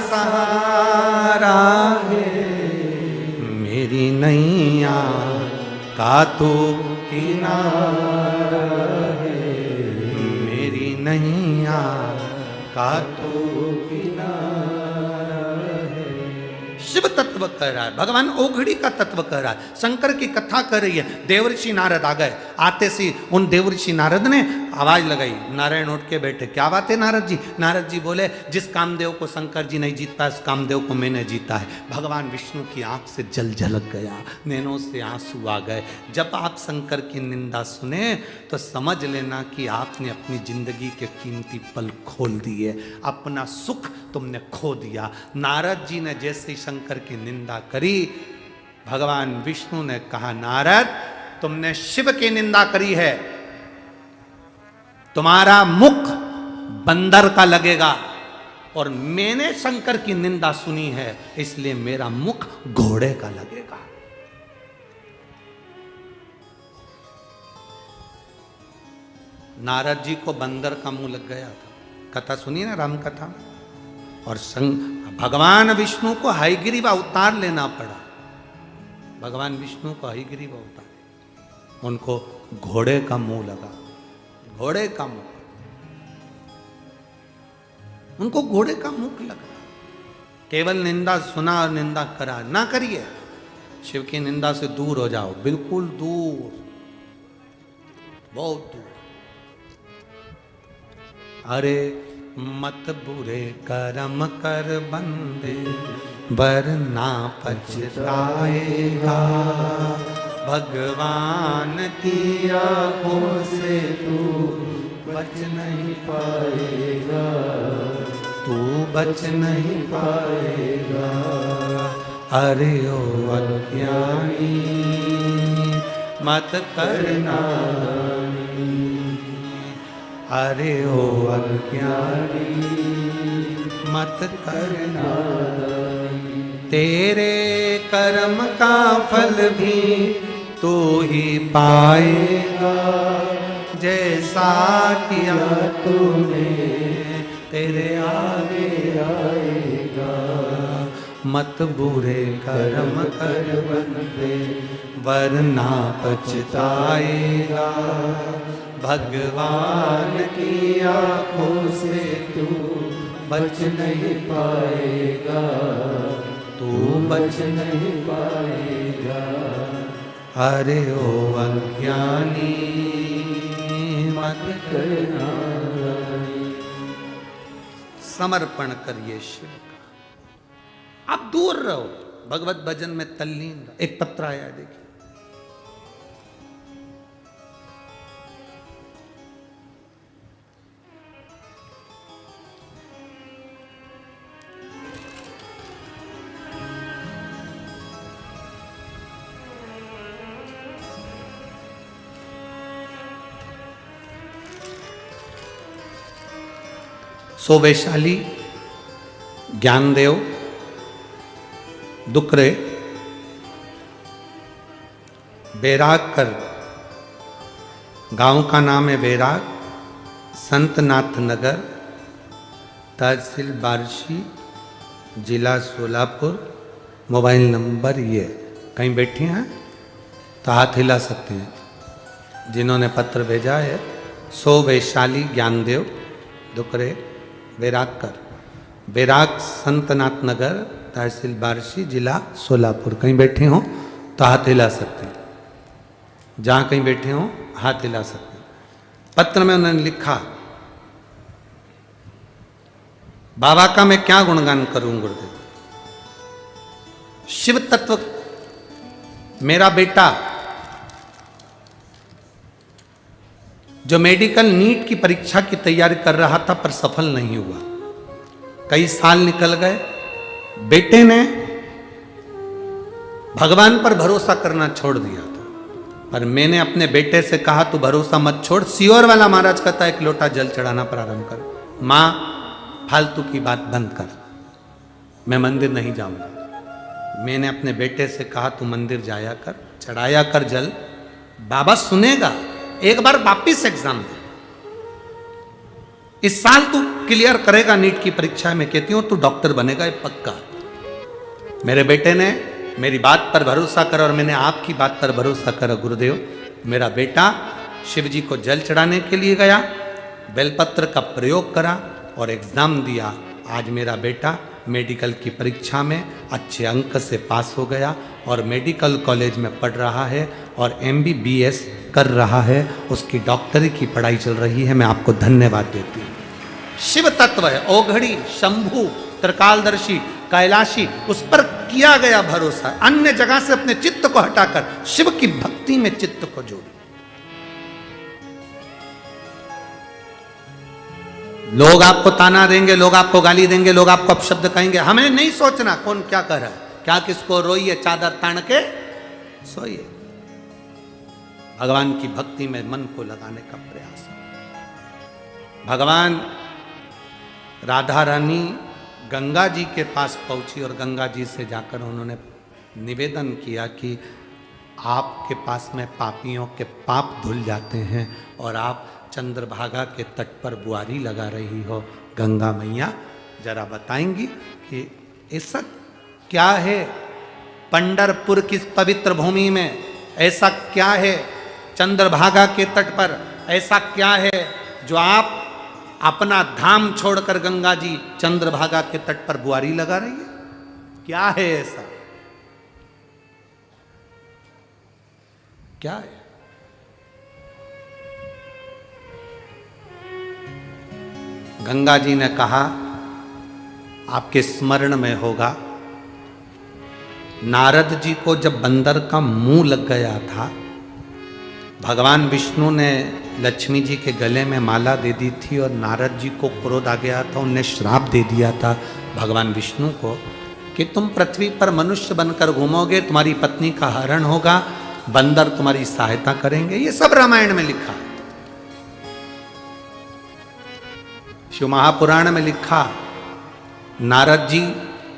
सहारा है, मेरी नैया का तू किनारा है, मेरी नैया का तू किनारा है। शिव तत्व कह रहा है, भगवान ओघड़ी का तत्व कह रहा है, शंकर की कथा कर रही है। देवऋषि नारद आ गए, आते सी उन देवऋषि नारद ने आवाज लगाई, नारायण उठ के बैठे। क्या बात है नारद जी? नारद जी बोले जिस कामदेव को शंकर जी नहीं जीता, उस कामदेव को मैंने जीता है। भगवान विष्णु की आंख से जल झलक गया, नैनों से आंसू आ गए। जब आप शंकर की निंदा सुने तो समझ लेना कि आपने अपनी जिंदगी के कीमती पल खोल दिए, अपना सुख तुमने खो दिया। नारद जी ने जैसे शंकर की निंदा करी, भगवान विष्णु ने कहा नारद तुमने शिव की निंदा करी है, तुम्हारा मुख बंदर का लगेगा, और मैंने शंकर की निंदा सुनी है इसलिए मेरा मुख घोड़े का लगेगा। नारद जी को बंदर का मुंह लग गया था, कथा सुनिए ना राम कथा में। और भगवान विष्णु को हयग्रीव अवतार लेना पड़ा, भगवान विष्णु को हयग्रीव अवतार, उनको घोड़े का मुंह लगा, घोड़े का मुंह, उनको घोड़े का मुख लगा। केवल निंदा सुना और निंदा करा ना करिए, शिव की निंदा से दूर हो जाओ, बिल्कुल दूर, बहुत दूर। अरे मत बुरे कर्म कर बंदे वरना पछताएगा, भगवान की आंखों से तू बच नहीं पाएगा, तू बच नहीं पाएगा। अरे ओ अज्ञानी मत करना। अरे ओ अज्ञानी मत करना, तेरे कर्म का फल भी तू ही पाएगा, जैसा किया तूने तेरे आगे आएगा। मत बुरे कर्म कर बंदे वरना पछताएगा, भगवान की आंखों से तू बच नहीं पाएगा, तू बच नहीं पाएगा। अरे ओ अज्ञानी मत करना। समर्पण करिए शिव का, आप दूर रहो, भगवत भजन में तल्लीन रहो। एक पत्र आया देखिए, सो वैशाली ज्ञानदेव दुकरे बैराग कर, गांव का नाम है बैराग, संतनाथ नगर, तहसील बारशी, जिला सोलापुर। मोबाइल नंबर ये, कहीं बैठे हैं तो हाथ हिला सकते हैं जिन्होंने पत्र भेजा है। सो वैशाली ज्ञानदेव दुकरे बैराग कर, बैराग संतनाथ नगर, तहसील बारशी, जिला सोलापुर। कहीं बैठे हो तो हाथ हिला सकते हैं, जहाँ कहीं बैठे हो हाथ हिला सकते हैं। पत्र में उन्होंने लिखा, बाबा का मैं क्या गुणगान करूं गुरुदेव, शिव तत्व मेरा बेटा जो मेडिकल नीट की परीक्षा की तैयारी कर रहा था पर सफल नहीं हुआ, कई साल निकल गए। बेटे ने भगवान पर भरोसा करना छोड़ दिया था, पर मैंने अपने बेटे से कहा तू भरोसा मत छोड़, सियोर वाला महाराज कहता है एक लोटा जल चढ़ाना प्रारंभ कर। मां फालतू की बात बंद कर, मैं मंदिर नहीं जाऊंगा। मैंने अपने बेटे से कहा तू मंदिर जाया कर, चढ़ाया कर जल, बाबा सुनेगा। एक बार वापिस एग्जाम दे, इस साल तू क्लियर करेगा नीट की परीक्षा में, कहती हूं तू डॉक्टर बनेगा ये पक्का। मेरे बेटे ने मेरी बात पर भरोसा कर और मैंने आपकी बात पर भरोसा कर गुरुदेव। मेरा बेटा शिव जी को जल चढ़ाने के लिए गया, बेलपत्र का प्रयोग करा और एग्जाम दिया। आज मेरा बेटा मेडिकल की परीक्षा में अच्छे अंक से पास हो गया और मेडिकल कॉलेज में पढ़ रहा है और MBBS कर रहा है, उसकी डॉक्टरी की पढ़ाई चल रही है। मैं आपको धन्यवाद देती हूँ। शिव तत्व है, ओघड़ी, शंभु, त्रिकालदर्शी, कैलाशी, उस पर किया गया भरोसा। अन्य जगह से अपने चित्त को हटाकर शिव की भक्ति में चित्त को जोड़िए। लोग आपको ताना देंगे, लोग आपको गाली देंगे, लोग आपको अपशब्द कहेंगे, हमें नहीं सोचना कौन क्या कर रहा है, क्या किसको रोइए, चादर तान के सोइए। भगवान की भक्ति में मन को लगाने का प्रयास। भगवान राधा रानी गंगा जी के पास पहुंची और गंगा जी से जाकर उन्होंने निवेदन किया कि आपके पास में पापियों के पाप धुल जाते हैं और आप चंद्रभागा के तट पर बुआरी लगा रही हो। गंगा मैया जरा बताएंगी कि ऐसा क्या है पंढरपुर की पवित्र भूमि में, ऐसा क्या है चंद्रभागा के तट पर, ऐसा क्या है जो आप अपना धाम छोड़कर गंगा जी चंद्रभागा के तट पर बुआरी लगा रही है? क्या है ऐसा, क्या है? गंगा जी ने कहा आपके स्मरण में होगा, नारद जी को जब बंदर का मुंह लग गया था, भगवान विष्णु ने लक्ष्मी जी के गले में माला दे दी थी और नारद जी को क्रोध आ गया था, उन्हें श्राप दे दिया था भगवान विष्णु को कि तुम पृथ्वी पर मनुष्य बनकर घूमोगे, तुम्हारी पत्नी का हरण होगा, बंदर तुम्हारी सहायता करेंगे। ये सब रामायण में लिखा है। शिव महापुराण में लिखा, नारद जी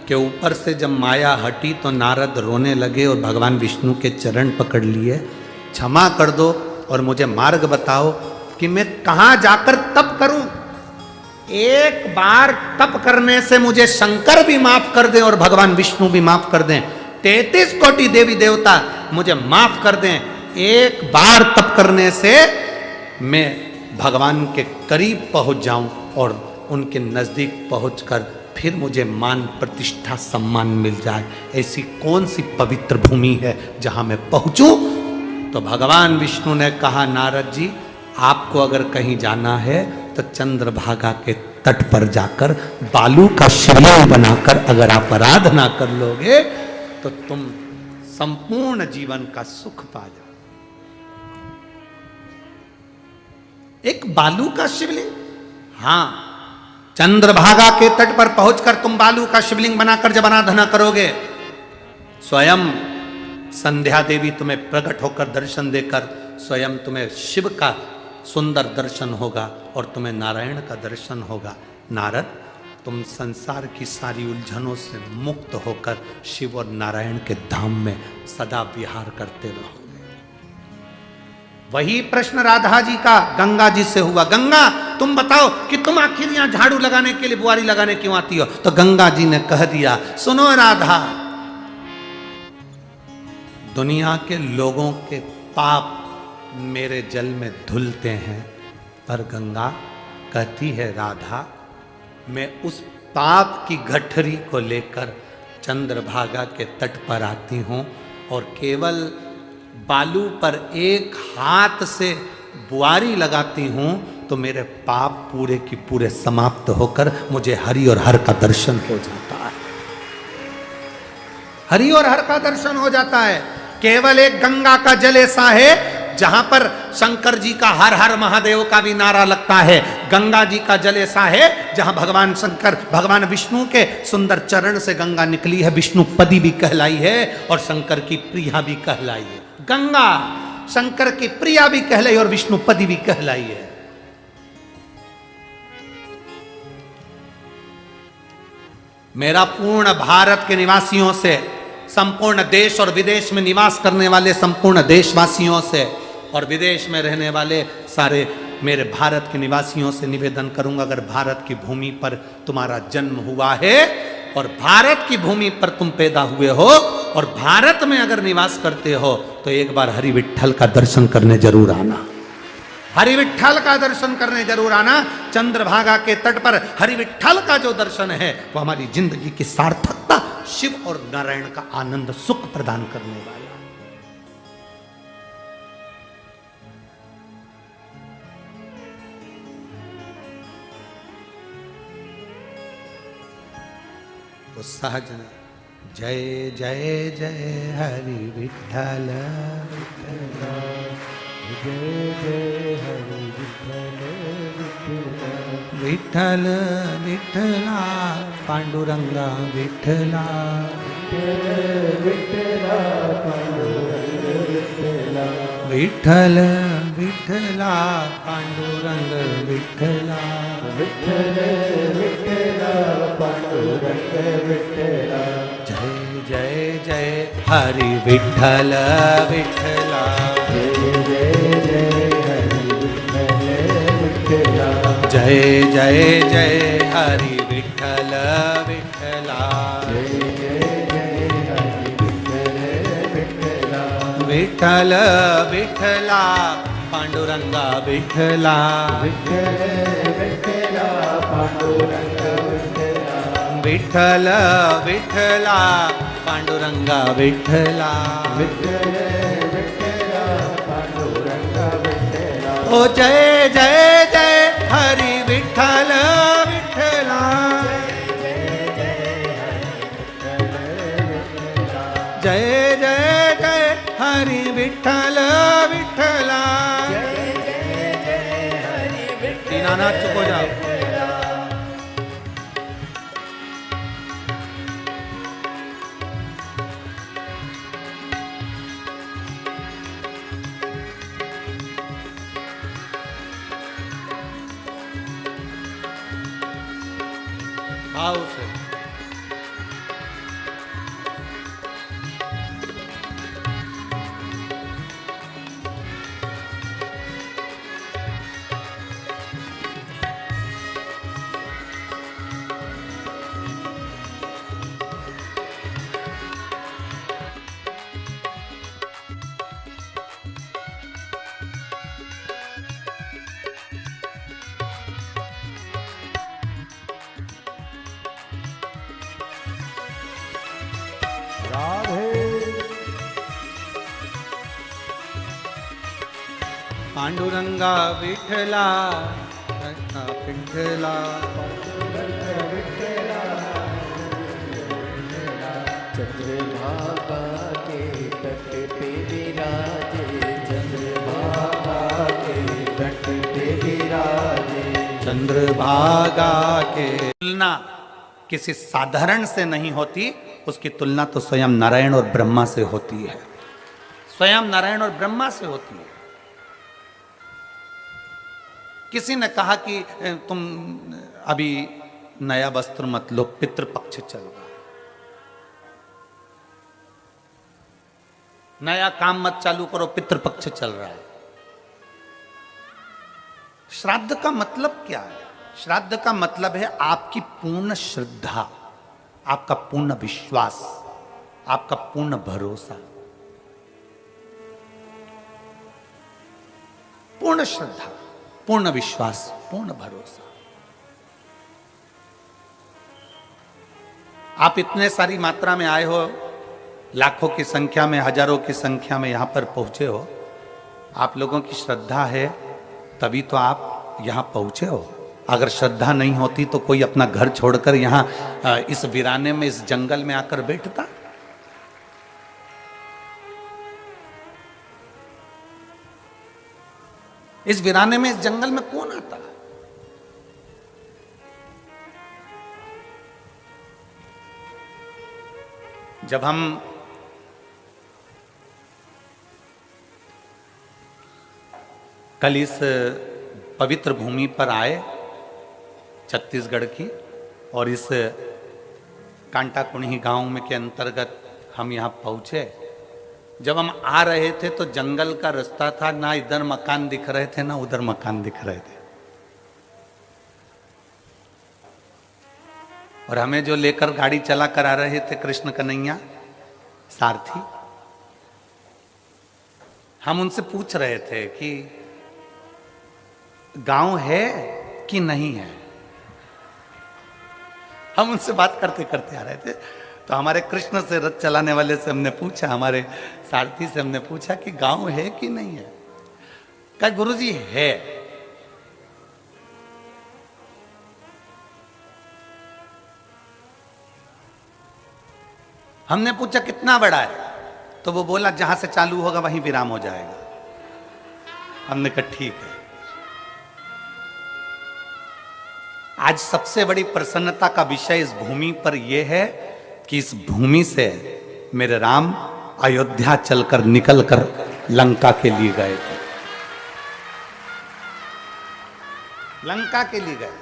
के ऊपर से जब माया हटी तो नारद रोने लगे और भगवान विष्णु के चरण पकड़ लिए, क्षमा कर दो और मुझे मार्ग बताओ कि मैं कहां जाकर तप करूं। एक बार तप करने से मुझे शंकर भी माफ कर दें और भगवान विष्णु भी माफ कर दें, 33 कोटि देवी देवता मुझे माफ कर दें, एक बार तप करने से मैं भगवान के करीब पहुंच जाऊं और उनके नजदीक पहुंचकर फिर मुझे मान प्रतिष्ठा सम्मान मिल जाए। ऐसी कौन सी पवित्र भूमि है जहां मैं पहुंचूं? तो भगवान विष्णु ने कहा, नारद जी आपको अगर कहीं जाना है तो चंद्रभागा के तट पर जाकर बालू का शिवलिंग बनाकर अगर आप आराधना कर लोगे तो तुम संपूर्ण जीवन का सुख पा जाओ। एक बालू का शिवलिंग, हां, चंद्रभागा के तट पर पहुंचकर तुम बालू का शिवलिंग बनाकर जब आराधना करोगे, स्वयं संध्या देवी तुम्हें प्रकट होकर दर्शन देकर स्वयं तुम्हें शिव का सुंदर दर्शन होगा और तुम्हें नारायण का दर्शन होगा। नारद, तुम संसार की सारी उलझनों से मुक्त होकर शिव और नारायण के धाम में सदा विहार करते रहोगे। वही प्रश्न राधा जी का गंगा जी से हुआ, गंगा तुम बताओ कि तुम आखिर यहां झाड़ू लगाने के लिए, बुआरी लगाने क्यों आती हो? तो गंगा जी ने कह दिया, सुनो राधा, दुनिया के लोगों के पाप मेरे जल में धुलते हैं, पर गंगा कहती है, राधा मैं उस पाप की गठरी को लेकर चंद्रभागा के तट पर आती हूं और केवल बालू पर एक हाथ से बुआरी लगाती हूं तो मेरे पाप पूरे की पूरे समाप्त होकर मुझे हरि और हर का दर्शन हो जाता है। हरि और हर का दर्शन हो जाता है। केवल एक गंगा का जल ऐसा है जहां पर शंकर जी का हर हर महादेव का भी नारा लगता है। गंगा जी का जल ऐसा है जहां भगवान शंकर, भगवान विष्णु के सुंदर चरण से गंगा निकली है, विष्णु पदी भी कहलाई है और शंकर की प्रिया भी कहलाई है। गंगा शंकर की प्रिया भी कहलाई और विष्णु पदी भी कहलाई है। मेरा पूर्ण भारत के निवासियों से, संपूर्ण देश और विदेश में निवास करने वाले संपूर्ण देशवासियों से और विदेश में रहने वाले सारे मेरे भारत के निवासियों से निवेदन करूंगा, अगर भारत की भूमि पर तुम्हारा जन्म हुआ है और भारत की भूमि पर तुम पैदा हुए हो और भारत में अगर निवास करते हो तो एक बार हरि विठ्ठल का दर्शन करने जरूर आना। हरि विठ्ठल का दर्शन करने जरूर आना। चंद्रभागा के तट पर हरि विठ्ठल का जो दर्शन है वो हमारी जिंदगी की सार्थकता, शिव और नारायण का आनंद सुख प्रदान करने वाला। तो सहज जय जय जय हरि विठ्ठल, जय जय हरि विठ्ठल, विठ्ठल विठ्ठला पांडुरंगा विठ्ठला, विठ्ठला पांडुरंग विठ्ठला, विठ्ठल विठ्ठला पांडुरंग विठ्ठला, विठ्ठल विठ्ठला पांडुरंग विठ्ठला, जय जय जय हरि विठ्ठल विठ्ठला, जय जय जय हरि विठ्ठल विठ्ठला, जय जय जय हरि विठ्ठल विठ्ठला, जय जय जय हरि विठ्ठल विठ्ठला, विठ्ठल विठ्ठला पांडुरंगा विठ्ठला, विठ्ठल विठ्ठला पांडुरंग विठ्ठला, विठ्ठल विठ्ठला पांडुरंगा विठ्ठला, विठ्ठल विठ्ठला पांडुरंग विठ्ठला, ओ जय जय जय हरि विठ्ठल विठ्ठला, जय जय जय हरि विठ्ठल विठ्ठला, दीनानाथ चुप हो जाओ। भाव से। पांडुरंगा विठला पिंठला, चंद्रभागा के तट पे विराजे, चंद्रभागा के तट पे विराजे। चंद्रभागा के तुलना किसी साधारण से नहीं होती, उसकी तुलना तो स्वयं नारायण और ब्रह्मा से होती है, स्वयं नारायण और ब्रह्मा से होती है। किसी ने कहा कि तुम अभी नया वस्त्र मत लो, पितृपक्ष चल रहा है, नया काम मत चालू करो, पितृपक्ष चल रहा है। श्राद्ध का मतलब क्या है? श्राद्ध का मतलब है आपकी पूर्ण श्रद्धा, आपका पूर्ण विश्वास, आपका पूर्ण भरोसा, पूर्ण श्रद्धा, पूर्ण विश्वास, पूर्ण भरोसा। आप इतने सारी मात्रा में आए हो, लाखों की संख्या में, हजारों की संख्या में यहां पर पहुंचे हो, आप लोगों की श्रद्धा है तभी तो आप यहां पहुंचे हो। अगर श्रद्धा नहीं होती तो कोई अपना घर छोड़कर यहां इस वीराने में, इस जंगल में आकर बैठता? इस वीराने में, इस जंगल में कौन आता? जब हम कल इस पवित्र भूमि पर आए छत्तीसगढ़ की, और इस कांटा कुणी गांव में के अंतर्गत हम यहां पहुंचे, जब हम आ रहे थे तो जंगल का रास्ता था, ना इधर मकान दिख रहे थे ना उधर मकान दिख रहे थे, और हमें जो लेकर गाड़ी चला कर आ रहे थे कृष्ण कन्हैया सारथी, हम उनसे पूछ रहे थे कि गांव है कि नहीं है। हम उनसे बात करते करते आ रहे थे, तो हमारे कृष्ण से रथ चलाने वाले से हमने पूछा, हमारे सारथी से हमने पूछा कि गांव है कि नहीं है। कहा गुरुजी है। हमने पूछा कितना बड़ा है, तो वो बोला जहां से चालू होगा वहीं विराम हो जाएगा। हमने कहा ठीक है। आज सबसे बड़ी प्रसन्नता का विषय इस भूमि पर यह है कि इस भूमि से मेरे राम अयोध्या चलकर निकलकर लंका के लिए गए थे, लंका के लिए गए।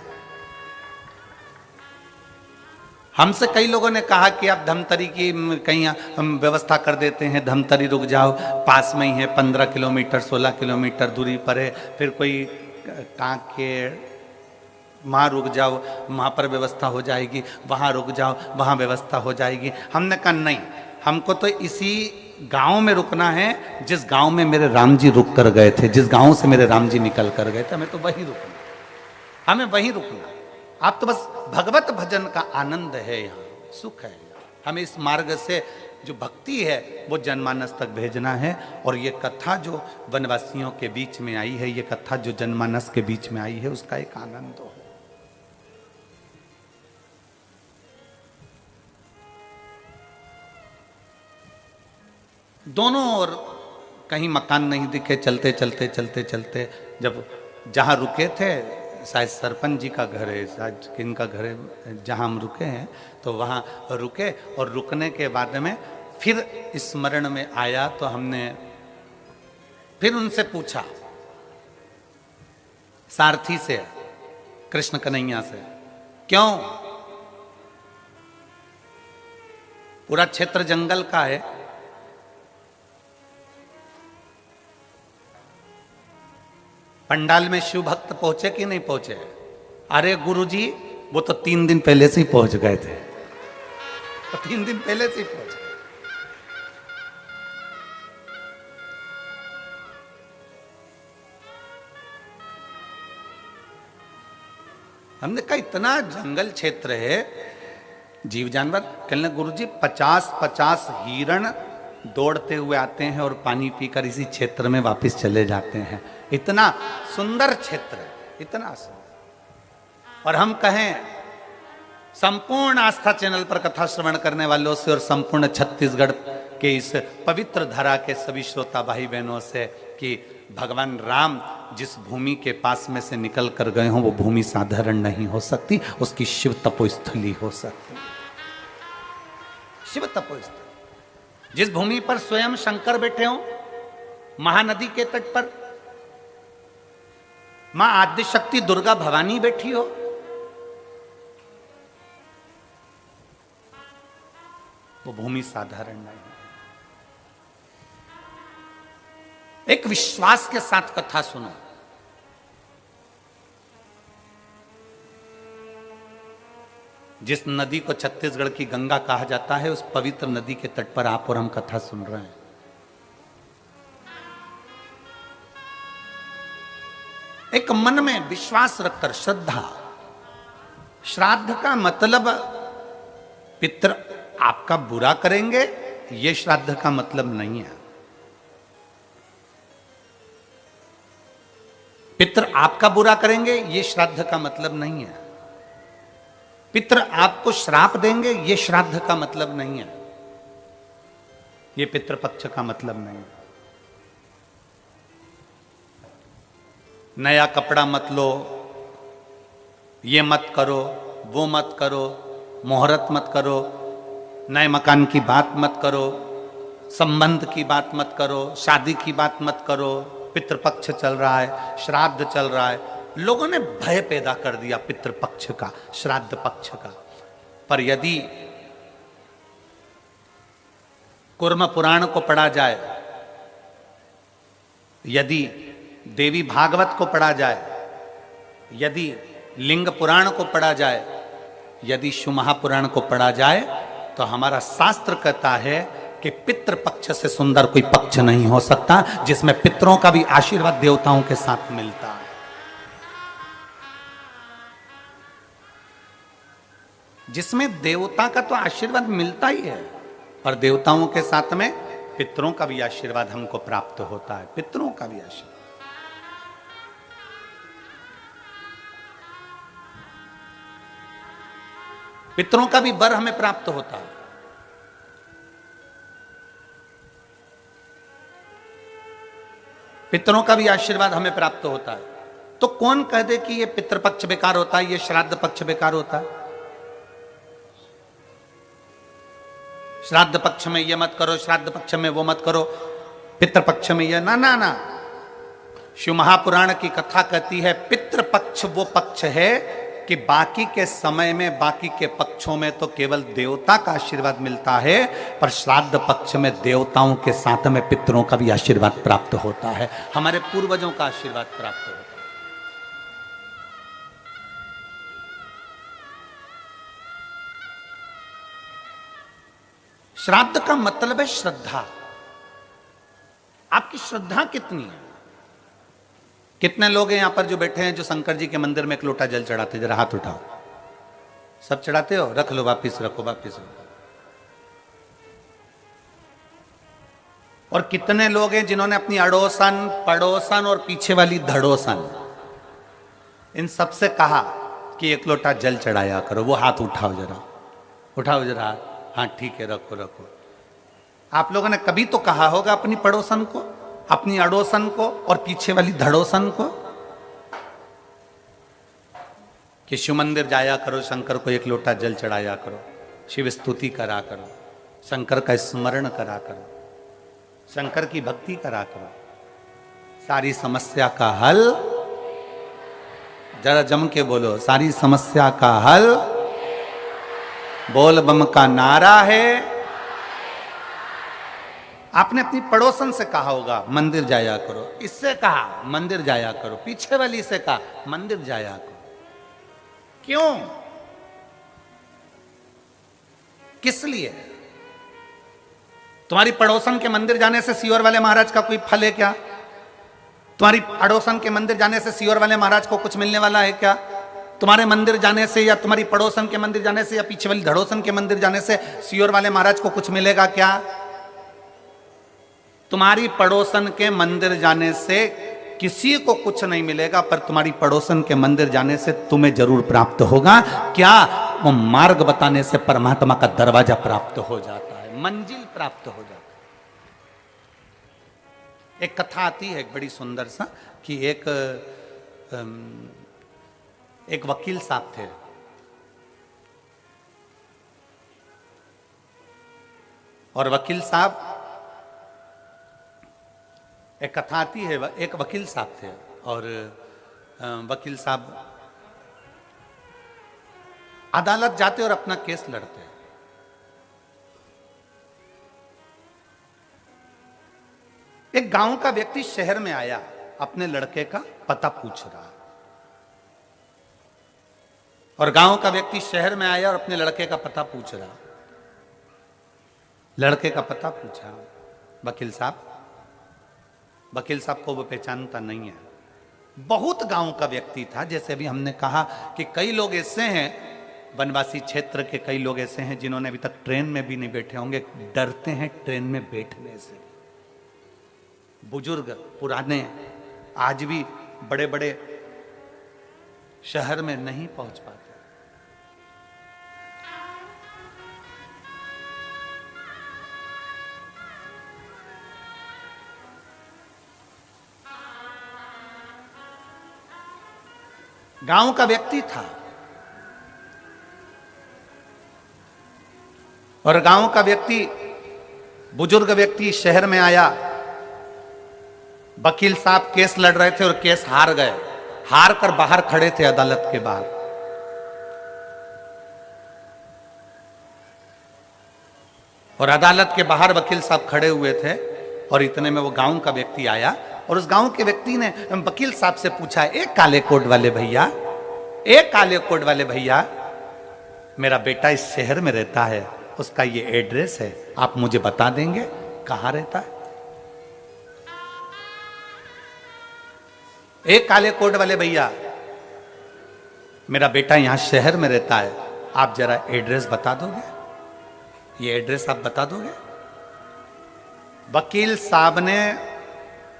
हमसे कई लोगों ने कहा कि आप धमतरी की कहीं हम व्यवस्था कर देते हैं, धमतरी रुक जाओ, पास में ही है, 15 किलोमीटर 16 किलोमीटर दूरी पर है। फिर कोई कांकेर, वहाँ रुक जाओ, वहाँ पर व्यवस्था हो जाएगी, वहाँ रुक जाओ, वहाँ व्यवस्था हो जाएगी। हमने कहा नहीं, हमको तो इसी गांव में रुकना है जिस गांव में मेरे राम जी रुक कर गए थे, जिस गांव से मेरे राम जी निकल कर गए थे, हमें तो वहीं रुकना, हमें वहीं रुकना। आप तो बस भगवत भजन का आनंद है, यहाँ सुख है। हमें इस मार्ग से जो भक्ति है वो जनमानस तक भेजना है। और ये कथा जो वनवासियों के बीच में आई है, ये कथा जो जनमानस के बीच में आई है, उसका एक आनंद हो। दोनों ओर कहीं मकान नहीं दिखे, चलते चलते चलते चलते जब जहाँ रुके थे, शायद सरपंच जी का घर है, शायद किनका घर है, जहाँ हम रुके हैं, तो वहाँ रुके। और रुकने के बाद में फिर स्मरण में आया तो हमने फिर उनसे पूछा, सारथी से, कृष्ण कन्हैया से, क्यों पूरा क्षेत्र जंगल का है। पंडाल में शिव भक्त पहुंचे कि नहीं पहुंचे? अरे गुरुजी, वो तो 3 दिन पहले से ही पहुंच गए थे, तो 3 दिन पहले से ही पहुंच गए। हमने कहा इतना जंगल क्षेत्र है, जीव जानवर। कहने गुरुजी 50-50 हिरण दौड़ते हुए आते हैं और पानी पीकर इसी क्षेत्र में वापस चले जाते हैं। इतना सुंदर क्षेत्र है, इतना सुंदर। और हम कहें संपूर्ण आस्था चैनल पर कथा श्रवण करने वालों से और संपूर्ण छत्तीसगढ़ के इस पवित्र धरा के सभी श्रोता भाई बहनों से कि भगवान राम जिस भूमि के पास में से निकल कर गए हों वो भूमि साधारण नहीं हो सकती, उसकी शिव तपोस्थली हो सकती। शिव तपोस्थली, जिस भूमि पर स्वयं शंकर बैठे हों, महानदी के तट पर मां आद्य शक्ति दुर्गा भवानी बैठी हो, वो भूमि साधारण नहीं। एक विश्वास के साथ कथा सुनो। जिस नदी को छत्तीसगढ़ की गंगा कहा जाता है, उस पवित्र नदी के तट पर आप और हम कथा सुन रहे हैं। एक मन में विश्वास रखकर श्रद्धा। श्राद्ध का मतलब पितृ आपका बुरा करेंगे, यह श्राद्ध का मतलब नहीं है। पितृ आपका बुरा करेंगे, यह श्राद्ध का मतलब नहीं है। पितृ आपको श्राप देंगे, यह श्राद्ध का मतलब नहीं है। यह पितृपक्ष का मतलब नहीं है। नया कपड़ा मत लो, ये मत करो, वो मत करो, मुहूर्त मत करो, नए मकान की बात मत करो, संबंध की बात मत करो, शादी की बात मत करो। पितृपक्ष चल रहा है, श्राद्ध चल रहा है। लोगों ने भय पैदा कर दिया पितृपक्ष का, श्राद्ध पक्ष का। पर यदि कूर्म पुराण को पढ़ा जाए, यदि देवी भागवत को पढ़ा जाए, यदि लिंग पुराण को पढ़ा जाए, यदि शिव महापुराण को पढ़ा जाए, तो हमारा शास्त्र कहता है कि पितृ पक्ष से सुंदर कोई पक्ष नहीं हो सकता, जिसमें पितरों का भी आशीर्वाद देवताओं के साथ मिलता है। जिसमें देवता का तो आशीर्वाद मिलता ही है, और देवताओं के साथ में पितरों का भी आशीर्वाद हमको प्राप्त होता है। पितरों का भी आशीर्वाद। पितरों का भी वर हमें प्राप्त होता है। पितरों का भी आशीर्वाद हमें प्राप्त होता है। तो कौन कह दे कि ये पितृपक्ष बेकार होता है, ये श्राद्ध पक्ष बेकार होता है? श्राद्ध पक्ष में ये मत करो, श्राद्ध पक्ष में वो मत करो, पितृपक्ष में ये ना ना ना। शिव महापुराण की कथा कहती है पितृपक्ष वो पक्ष है कि बाकी के समय में, बाकी के पक्षों में तो केवल देवता का आशीर्वाद मिलता है, पर श्राद्ध पक्ष में देवताओं के साथ में पितरों का भी आशीर्वाद प्राप्त होता है, हमारे पूर्वजों का आशीर्वाद प्राप्त होता है। श्राद्ध का मतलब है श्रद्धा। आपकी श्रद्धा कितनी है? कितने लोग हैं यहां पर जो बैठे हैं जो शंकर जी के मंदिर में एक लोटा जल चढ़ाते? जरा हाथ उठाओ। सब चढ़ाते हो? रख लो, वापिस रखो, वापिस रखो। और कितने लोग हैं जिन्होंने अपनी अड़ोसन, पड़ोसन और पीछे वाली धड़ोसन, इन सबसे कहा कि एक लोटा जल चढ़ाया करो? वो हाथ उठाओ जरा, उठाओ जरा। हाँ ठीक है, रखो रखो। आप लोगों ने कभी तो कहा होगा अपनी पड़ोसन को, अपनी अड़ोसन को और पीछे वाली धड़ोसन को कि शिव मंदिर जाया करो, शंकर को एक लोटा जल चढ़ाया करो, शिव स्तुति करा करो, शंकर का स्मरण करा करो, शंकर की भक्ति करा करो, सारी समस्या का हल। जरा जम के बोलो, सारी समस्या का हल बोल बम का नारा है, आपने अपनी पड़ोसन से कहा होगा मंदिर जाया करो, इससे कहा मंदिर जाया करो, पीछे वाली से कहा मंदिर जाया करो। क्यों? किस लिए? तुम्हारी पड़ोसन के मंदिर जाने से सीहोर वाले महाराज का कोई फल है क्या? तुम्हारी पड़ोसन के मंदिर जाने से सीहोर वाले महाराज को कुछ मिलने वाला है क्या? तुम्हारे मंदिर जाने से या तुम्हारी पड़ोसन के मंदिर जाने से या पीछे वाली धड़ोसन के मंदिर जाने से सीहोर वाले महाराज को कुछ मिलेगा क्या? तुम्हारी पड़ोसन के मंदिर जाने से किसी को कुछ नहीं मिलेगा, पर तुम्हारी पड़ोसन के मंदिर जाने से तुम्हें जरूर प्राप्त होगा। क्या? वो मार्ग बताने से परमात्मा का दरवाजा प्राप्त हो जाता है, मंजिल प्राप्त हो जाता है। एक कथा आती है एक बड़ी सुंदर सा कि एक वकील साहब थे। और वकील साहब, एक कथा आती है, एक वकील साहब थे और वकील साहब अदालत जाते और अपना केस लड़ते। एक गांव का व्यक्ति शहर में आया, अपने लड़के का पता पूछ रहा। और गांव का व्यक्ति शहर में आया और अपने लड़के का पता पूछ रहा। लड़के का पता पूछा वकील साहब। वकील साहब को वो पहचानता नहीं है। बहुत गांव का व्यक्ति था। जैसे अभी हमने कहा कि कई लोग ऐसे हैं, वनवासी क्षेत्र के कई लोग ऐसे हैं जिन्होंने अभी तक ट्रेन में भी नहीं बैठे होंगे, डरते हैं ट्रेन में बैठने से। बुजुर्ग पुराने आज भी बड़े बड़े शहर में नहीं पहुंच पाते। गांव का व्यक्ति था और गांव का व्यक्ति, बुजुर्ग व्यक्ति शहर में आया। वकील साहब केस लड़ रहे थे और केस हार गए। हार कर बाहर खड़े थे अदालत के बाहर। और अदालत के बाहर वकील साहब खड़े हुए थे और इतने में वो गांव का व्यक्ति आया और उस गांव के व्यक्ति ने वकील साहब से पूछा, एक काले कोट वाले भैया, एक काले कोट वाले भैया, मेरा बेटा इस शहर में रहता है, उसका ये एड्रेस है, आप मुझे बता देंगे कहां रहता है? एक काले कोट वाले भैया, मेरा बेटा यहां शहर में रहता है, आप जरा एड्रेस बता दोगे? ये एड्रेस आप बता दोगे? वकील साहब ने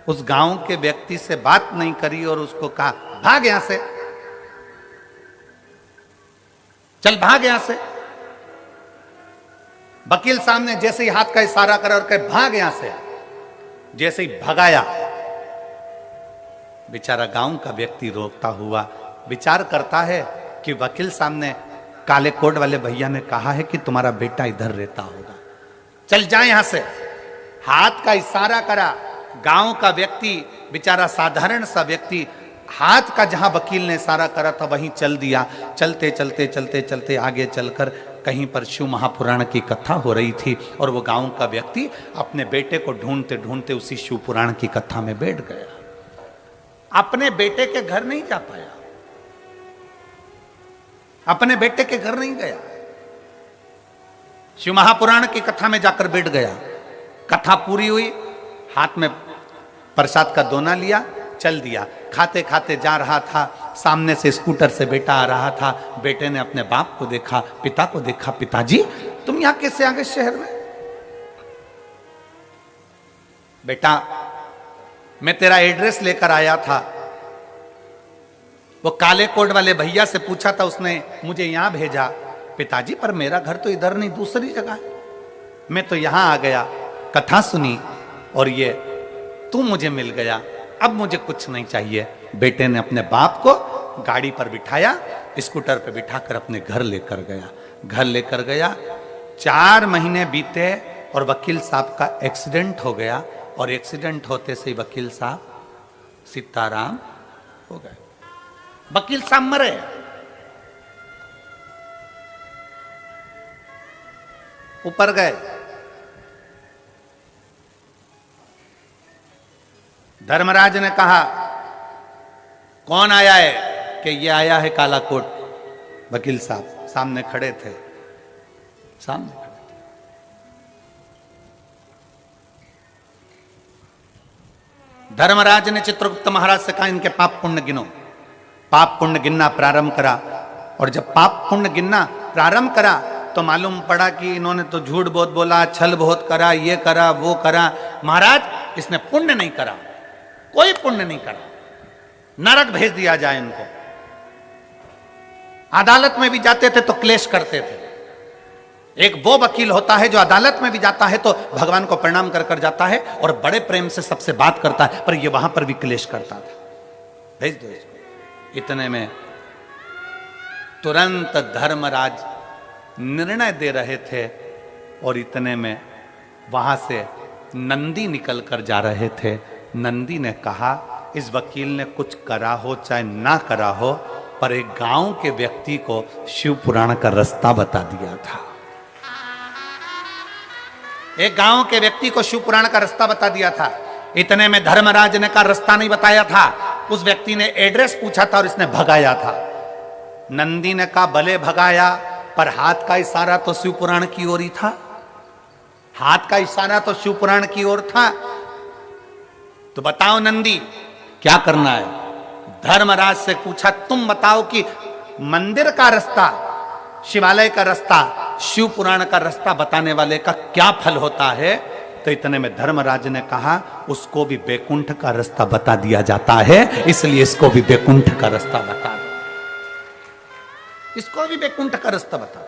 उस गांव के व्यक्ति से बात नहीं करी और उसको कहा, भाग यहां से, चल भाग यहां से। वकील साहब ने जैसे ही हाथ का इशारा करा और कहे भाग यहां से, जैसे ही भगाया, बेचारा गांव का व्यक्ति रोकता हुआ विचार करता है कि वकील साहब ने, काले कोट वाले भैया ने कहा है कि तुम्हारा बेटा इधर रहता होगा, चल जा यहां से। हाथ का इशारा करा। गांव का व्यक्ति, बेचारा साधारण सा व्यक्ति, हाथ का जहां वकील ने इशारा करा था वहीं चल दिया। चलते चलते चलते चलते आगे चलकर कहीं पर शिव महापुराण की कथा हो रही थी और वो गांव का व्यक्ति अपने बेटे को ढूंढते ढूंढते उसी शिव पुराण की कथा में बैठ गया। अपने बेटे के घर नहीं जा पाया, अपने बेटे के घर नहीं गया, शिव महापुराण की कथा में जाकर बैठ गया। कथा पूरी हुई, हाथ में प्रसाद का दोना लिया, चल दिया। खाते खाते जा रहा था, सामने से स्कूटर से बेटा आ रहा था। बेटे ने अपने बाप को देखा, पिता को देखा, पिताजी तुम यहां कैसे आ गए शहर में? बेटा मैं तेरा एड्रेस लेकर आया था, वो काले कोट वाले भैया से पूछा था, उसने मुझे यहां भेजा। पिताजी पर मेरा घर तो इधर नहीं, दूसरी जगह है, मैं तो यहां आ गया, कथा सुनी और ये तू मुझे मिल गया, अब मुझे कुछ नहीं चाहिए। बेटे ने अपने बाप को गाड़ी पर बिठाया, स्कूटर पर बिठाकर अपने घर लेकर गया। घर लेकर गया, 4 महीने बीते और वकील साहब का एक्सीडेंट हो गया और एक्सीडेंट होते से वकील साहब सीताराम हो गए। वकील साहब मरे। ऊपर गए, धर्मराज ने कहा, कौन आया है? कि ये आया है काला कोट। वकील साहब सामने खड़े थे, सामने खड़े थे। धर्मराज ने चित्रगुप्त महाराज से कहा, इनके पाप पुण्य गिनो। पाप पुण्य गिनना प्रारंभ करा, और जब पाप पुण्य गिनना प्रारंभ करा तो मालूम पड़ा कि इन्होंने तो झूठ बहुत बोला, छल बहुत करा, ये करा वो करा। महाराज इसने पुण्य नहीं करा, कोई पुण्य नहीं करा, नरक भेज दिया जाए इनको। अदालत में भी जाते थे तो क्लेश करते थे। एक वो वकील होता है जो अदालत में भी जाता है तो भगवान को प्रणाम कर कर जाता है और बड़े प्रेम से सबसे बात करता है, पर ये वहां पर भी क्लेश करता था। भेज दो इसको। इतने में तुरंत धर्मराज निर्णय दे रहे थे और इतने में वहां से नंदी निकल कर जा रहे थे। नंदी ने कहा, इस वकील ने कुछ करा हो चाहे ना करा हो, पर एक गांव के व्यक्ति को शिव पुराण का रास्ता बता दिया था। एक गांव के व्यक्ति को शिव पुराण का रास्ता बता दिया था। इतने में धर्मराज ने का रास्ता नहीं बताया था, उस व्यक्ति ने एड्रेस पूछा था और इसने भगाया था। नंदी ने कहा, भले भगाया, पर हाथ का इशारा तो शिव पुराण की ओर ही था। हाथ का इशारा तो शिव पुराण की ओर था। तो बताओ नंदी क्या करना है? धर्मराज से पूछा, तुम बताओ कि मंदिर का रास्ता, शिवालय का रास्ता, शिव पुराण का रास्ता बताने वाले का क्या फल होता है? तो इतने में धर्मराज ने कहा, उसको भी बैकुंठ का रास्ता बता दिया जाता है, इसलिए इसको भी बैकुंठ का रास्ता बता दो। इसको भी बैकुंठ का रास्ता बता दो।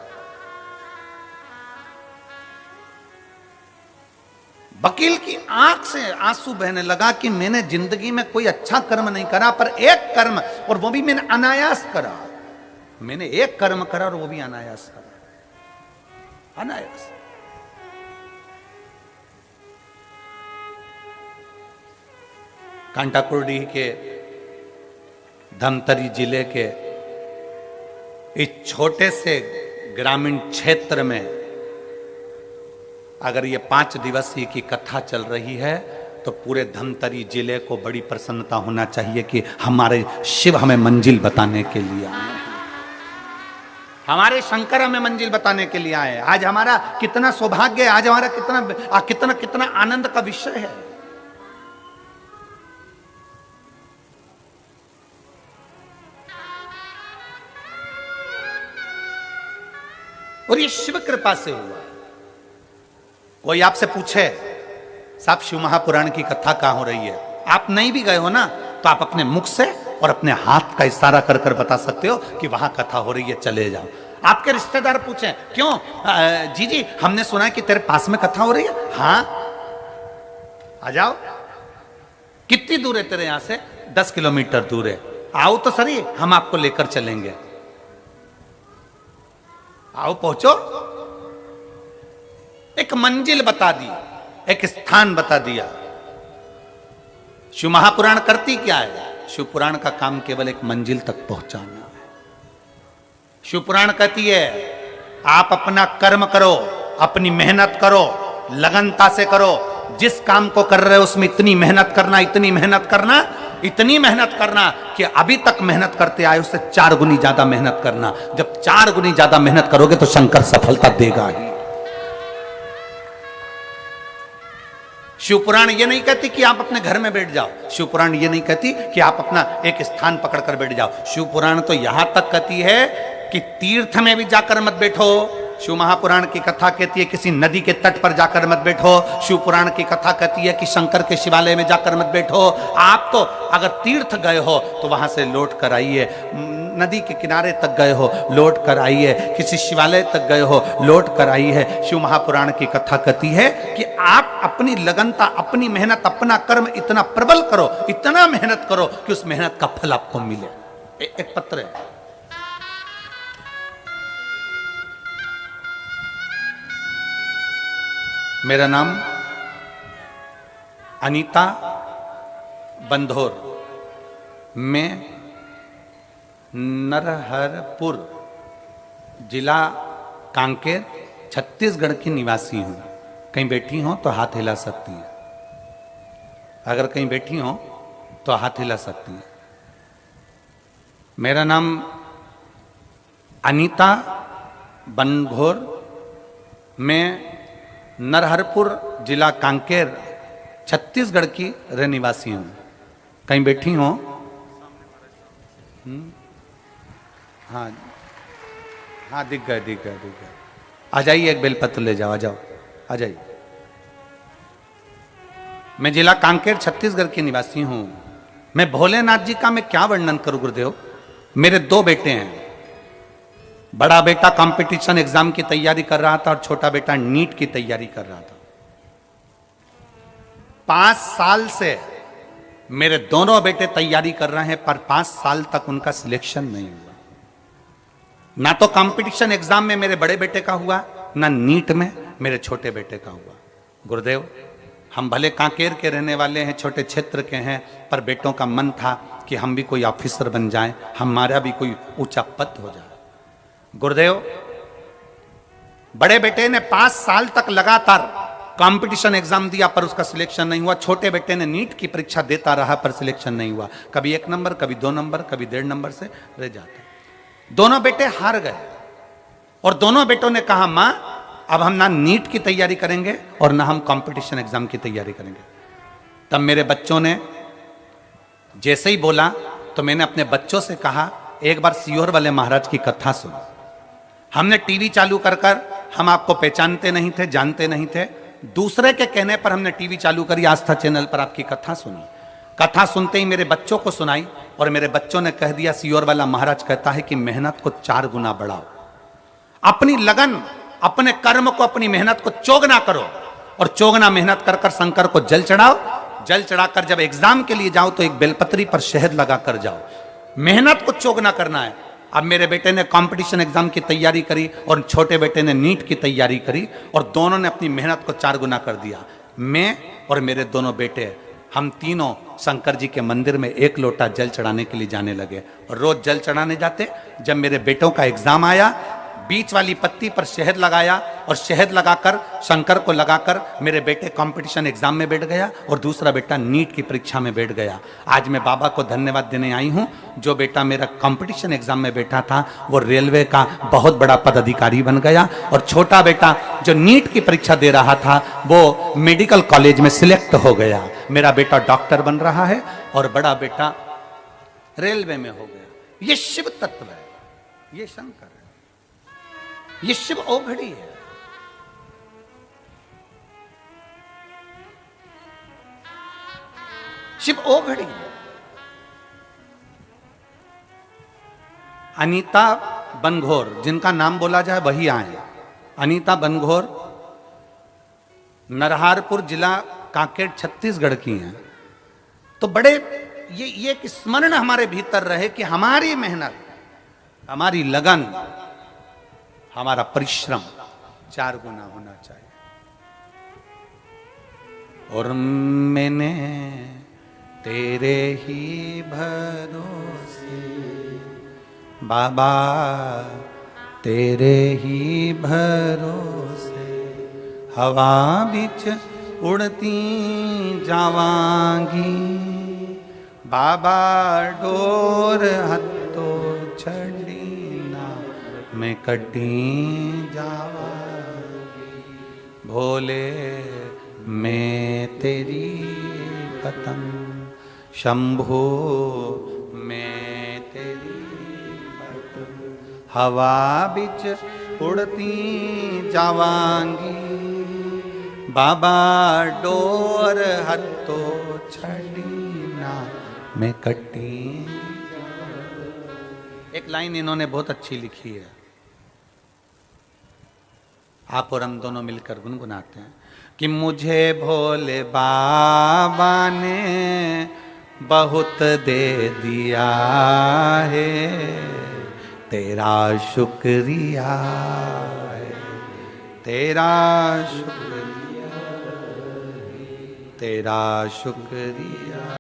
वकील की आंख से आंसू बहने लगा कि मैंने जिंदगी में कोई अच्छा कर्म नहीं करा, पर एक कर्म, और वो भी मैंने अनायास करा। मैंने एक कर्म करा और वो भी अनायास करा, अनायास। कांटाकुर्डी के धमतरी जिले के इस छोटे से ग्रामीण क्षेत्र में अगर ये 5 दिवसीय की कथा चल रही है तो पूरे धमतरी जिले को बड़ी प्रसन्नता होना चाहिए कि हमारे शिव हमें मंजिल बताने के लिए आए हैं, हमारे शंकर हमें मंजिल बताने के लिए आए हैं। आज हमारा कितना सौभाग्य है, आज हमारा कितना कितना कितना आनंद का विषय है। और ये शिव कृपा से हुआ। कोई आपसे पूछे, साहब शिव महापुराण की कथा कहां हो रही है, आप नहीं भी गए हो ना, तो आप अपने मुख से और अपने हाथ का इशारा कर कर बता सकते हो कि वहां कथा हो रही है, चले जाओ। आपके रिश्तेदार पूछे, क्यों जी हमने सुना है कि तेरे पास में कथा हो रही है, हाँ आ जाओ। कितनी दूर है तेरे यहां से? 10 किलोमीटर दूर है, आओ तो सही, हम आपको लेकर चलेंगे। आओ पहुंचो। एक मंजिल बता दी, एक स्थान बता दिया। शिव महापुराण करती क्या है? शिव पुराण का काम केवल एक मंजिल तक पहुंचाना है। शिव पुराण कहती है, आप अपना कर्म करो, अपनी मेहनत करो, लगनता से करो। जिस काम को कर रहे हो उसमें इतनी मेहनत करना, इतनी मेहनत करना, इतनी मेहनत करना कि अभी तक मेहनत करते आए उससे 4 गुनी ज्यादा मेहनत करना। जब 4 गुनी ज्यादा मेहनत करोगे तो शंकर सफलता देगा ही। शिव पुराण ये नहीं कहती कि आप अपने घर में बैठ जाओ। शिव पुराण ये नहीं कहती कि आप अपना एक स्थान पकड़ कर बैठ जाओ। शिव पुराण तो यहां तक कहती है कि तीर्थ में भी जाकर मत बैठो। शिव महापुराण की कथा कहती है किसी नदी के तट पर जाकर मत बैठो। शिव पुराण की कथा कहती है कि शंकर के शिवालय में जाकर मत बैठो। आप तो अगर तीर्थ गए हो तो वहां से लौट कर आइए, नदी के किनारे तक गए हो लौट कर आइए, किसी शिवालय तक गए हो लौट कर आइए। शिव महापुराण की कथा कहती है कि आप अपनी लगनता, अपनी मेहनत, अपना कर्म इतना प्रबल करो, इतना मेहनत करो कि उस मेहनत का फल आपको मिले। एक पत्र है, मेरा नाम अनीता बंधोर, मैं नरहरपुर जिला कांकेर छत्तीसगढ़ की निवासी हूं। कहीं बैठी हो तो हाथ हिला सकती हैं। अगर कहीं बैठी हो तो हाथ हिला सकती हैं। मेरा नाम अनीता बनघोर, मैं नरहरपुर जिला कांकेर छत्तीसगढ़ की रहनिवासी हूं। कहीं बैठी हो? हाँ हाँ, दिख गए। आ जाइए, एक बेलपत्र ले जाओ, आ जाओ, आ जाइए। मैं जिला कांकेर छत्तीसगढ़ के निवासी हूं। मैं भोलेनाथ जी का मैं क्या वर्णन करूं गुरुदेव। मेरे 2 बेटे हैं। बड़ा बेटा कंपटीशन एग्जाम की तैयारी कर रहा था और छोटा बेटा नीट की तैयारी कर रहा था। 5 साल से मेरे दोनों बेटे तैयारी कर रहे हैं, पर 5 साल तक उनका सिलेक्शन नहीं हुआ। ना तो कंपटीशन एग्जाम में मेरे बड़े बेटे का हुआ, ना नीट में मेरे छोटे बेटे का हुआ। गुरुदेव, हम भले कांकेर के रहने वाले हैं, छोटे क्षेत्र के हैं, पर बेटों का मन था कि हम भी कोई ऑफिसर बन जाएं, हमारा भी कोई ऊंचा पद हो जाए। गुरुदेव, बड़े बेटे ने 5 साल तक लगातार कंपटीशन एग्जाम दिया, पर उसका सिलेक्शन नहीं हुआ। छोटे बेटे ने नीट की परीक्षा देता रहा, पर सिलेक्शन नहीं हुआ। कभी 1 नंबर, कभी 2 नंबर, कभी 1.5 नंबर से रह जाते। दोनों बेटे हार गए और दोनों बेटों ने कहा, मां अब हम ना नीट की तैयारी करेंगे और ना हम कंपटीशन एग्जाम की तैयारी करेंगे। तब मेरे बच्चों ने जैसे ही बोला तो मैंने अपने बच्चों से कहा, एक बार सीहोर वाले महाराज की कथा सुनो। हमने टीवी चालू कर हम आपको पहचानते नहीं थे, जानते नहीं थे। दूसरे के कहने पर हमने टीवी चालू करी, आस्था चैनल पर आपकी कथा सुनी। कथा सुनते ही मेरे बच्चों को सुनाई और मेरे बच्चों ने कह दिया, सीहोर वाला महाराज कहता है कि मेहनत को 4 गुना बढ़ाओ, अपनी लगन, अपने कर्म को, अपनी मेहनत को चौगुना करो और चौगुना मेहनत कर शंकर को जल चढ़ाओ। जल चढ़ाकर जब एग्जाम के लिए जाओ तो एक बेलपत्री पर शहद लगा कर जाओ। मेहनत को चौगुना करना है। अब मेरे बेटे ने कंपटीशन एग्जाम की तैयारी करी और छोटे बेटे ने नीट की तैयारी करी और दोनों ने अपनी मेहनत को 4 गुना कर दिया। मैं और मेरे दोनों बेटे, हम तीनों शंकर जी के मंदिर में 1 लोटा जल चढ़ाने के लिए जाने लगे और रोज जल चढ़ाने जाते। जब मेरे बेटों का एग्जाम आया, बीच वाली पत्ती पर शहद लगाया और शहद लगाकर शंकर को लगाकर मेरे बेटे कंपटीशन एग्जाम में बैठ गया और दूसरा बेटा नीट की परीक्षा में बैठ गया। आज मैं बाबा को धन्यवाद देने आई हूं। जो बेटा मेरा कंपटीशन एग्जाम में बैठा था वो रेलवे का बहुत बड़ा पदाधिकारी बन गया और छोटा बेटा जो नीट की परीक्षा दे रहा था वो मेडिकल कॉलेज में सिलेक्ट हो गया। मेरा बेटा डॉक्टर बन रहा है और बड़ा बेटा रेलवे में हो गया। ये शिव तत्व है, ये शंकर है, ये शिव ओघड़ी है। शिव ओघड़ी है। अनीता बनघोर, जिनका नाम बोला जाए वही आए। अनीता बनघोर नरहारपुर जिला कांकेर छत्तीसगढ़ की हैं। तो बड़े ये एक स्मरण हमारे भीतर रहे कि हमारी मेहनत, हमारी लगन, हमारा परिश्रम 4 गुना होना चाहिए। और मैंने तेरे ही भरोसे बाबा, तेरे ही भरोसे हवा बिच उड़ती जावांगी बाबा, डोर हत्तो छड़ी ना मैं कटी जावांगी। भोले मैं तेरी पतंग, शंभो मैं तेरी पतंग, हवा बिच उड़ती जावांगी बाबा, डोर हत्तो छड़ी ना मैं कटी। एक लाइन इन्होंने बहुत अच्छी लिखी है, आप और हम दोनों मिलकर गुनगुनाते हैं कि मुझे भोले बाबा ने बहुत दे दिया है, तेरा शुक्रिया है, तेरा शुक्रिया, तेरा शुक्रिया।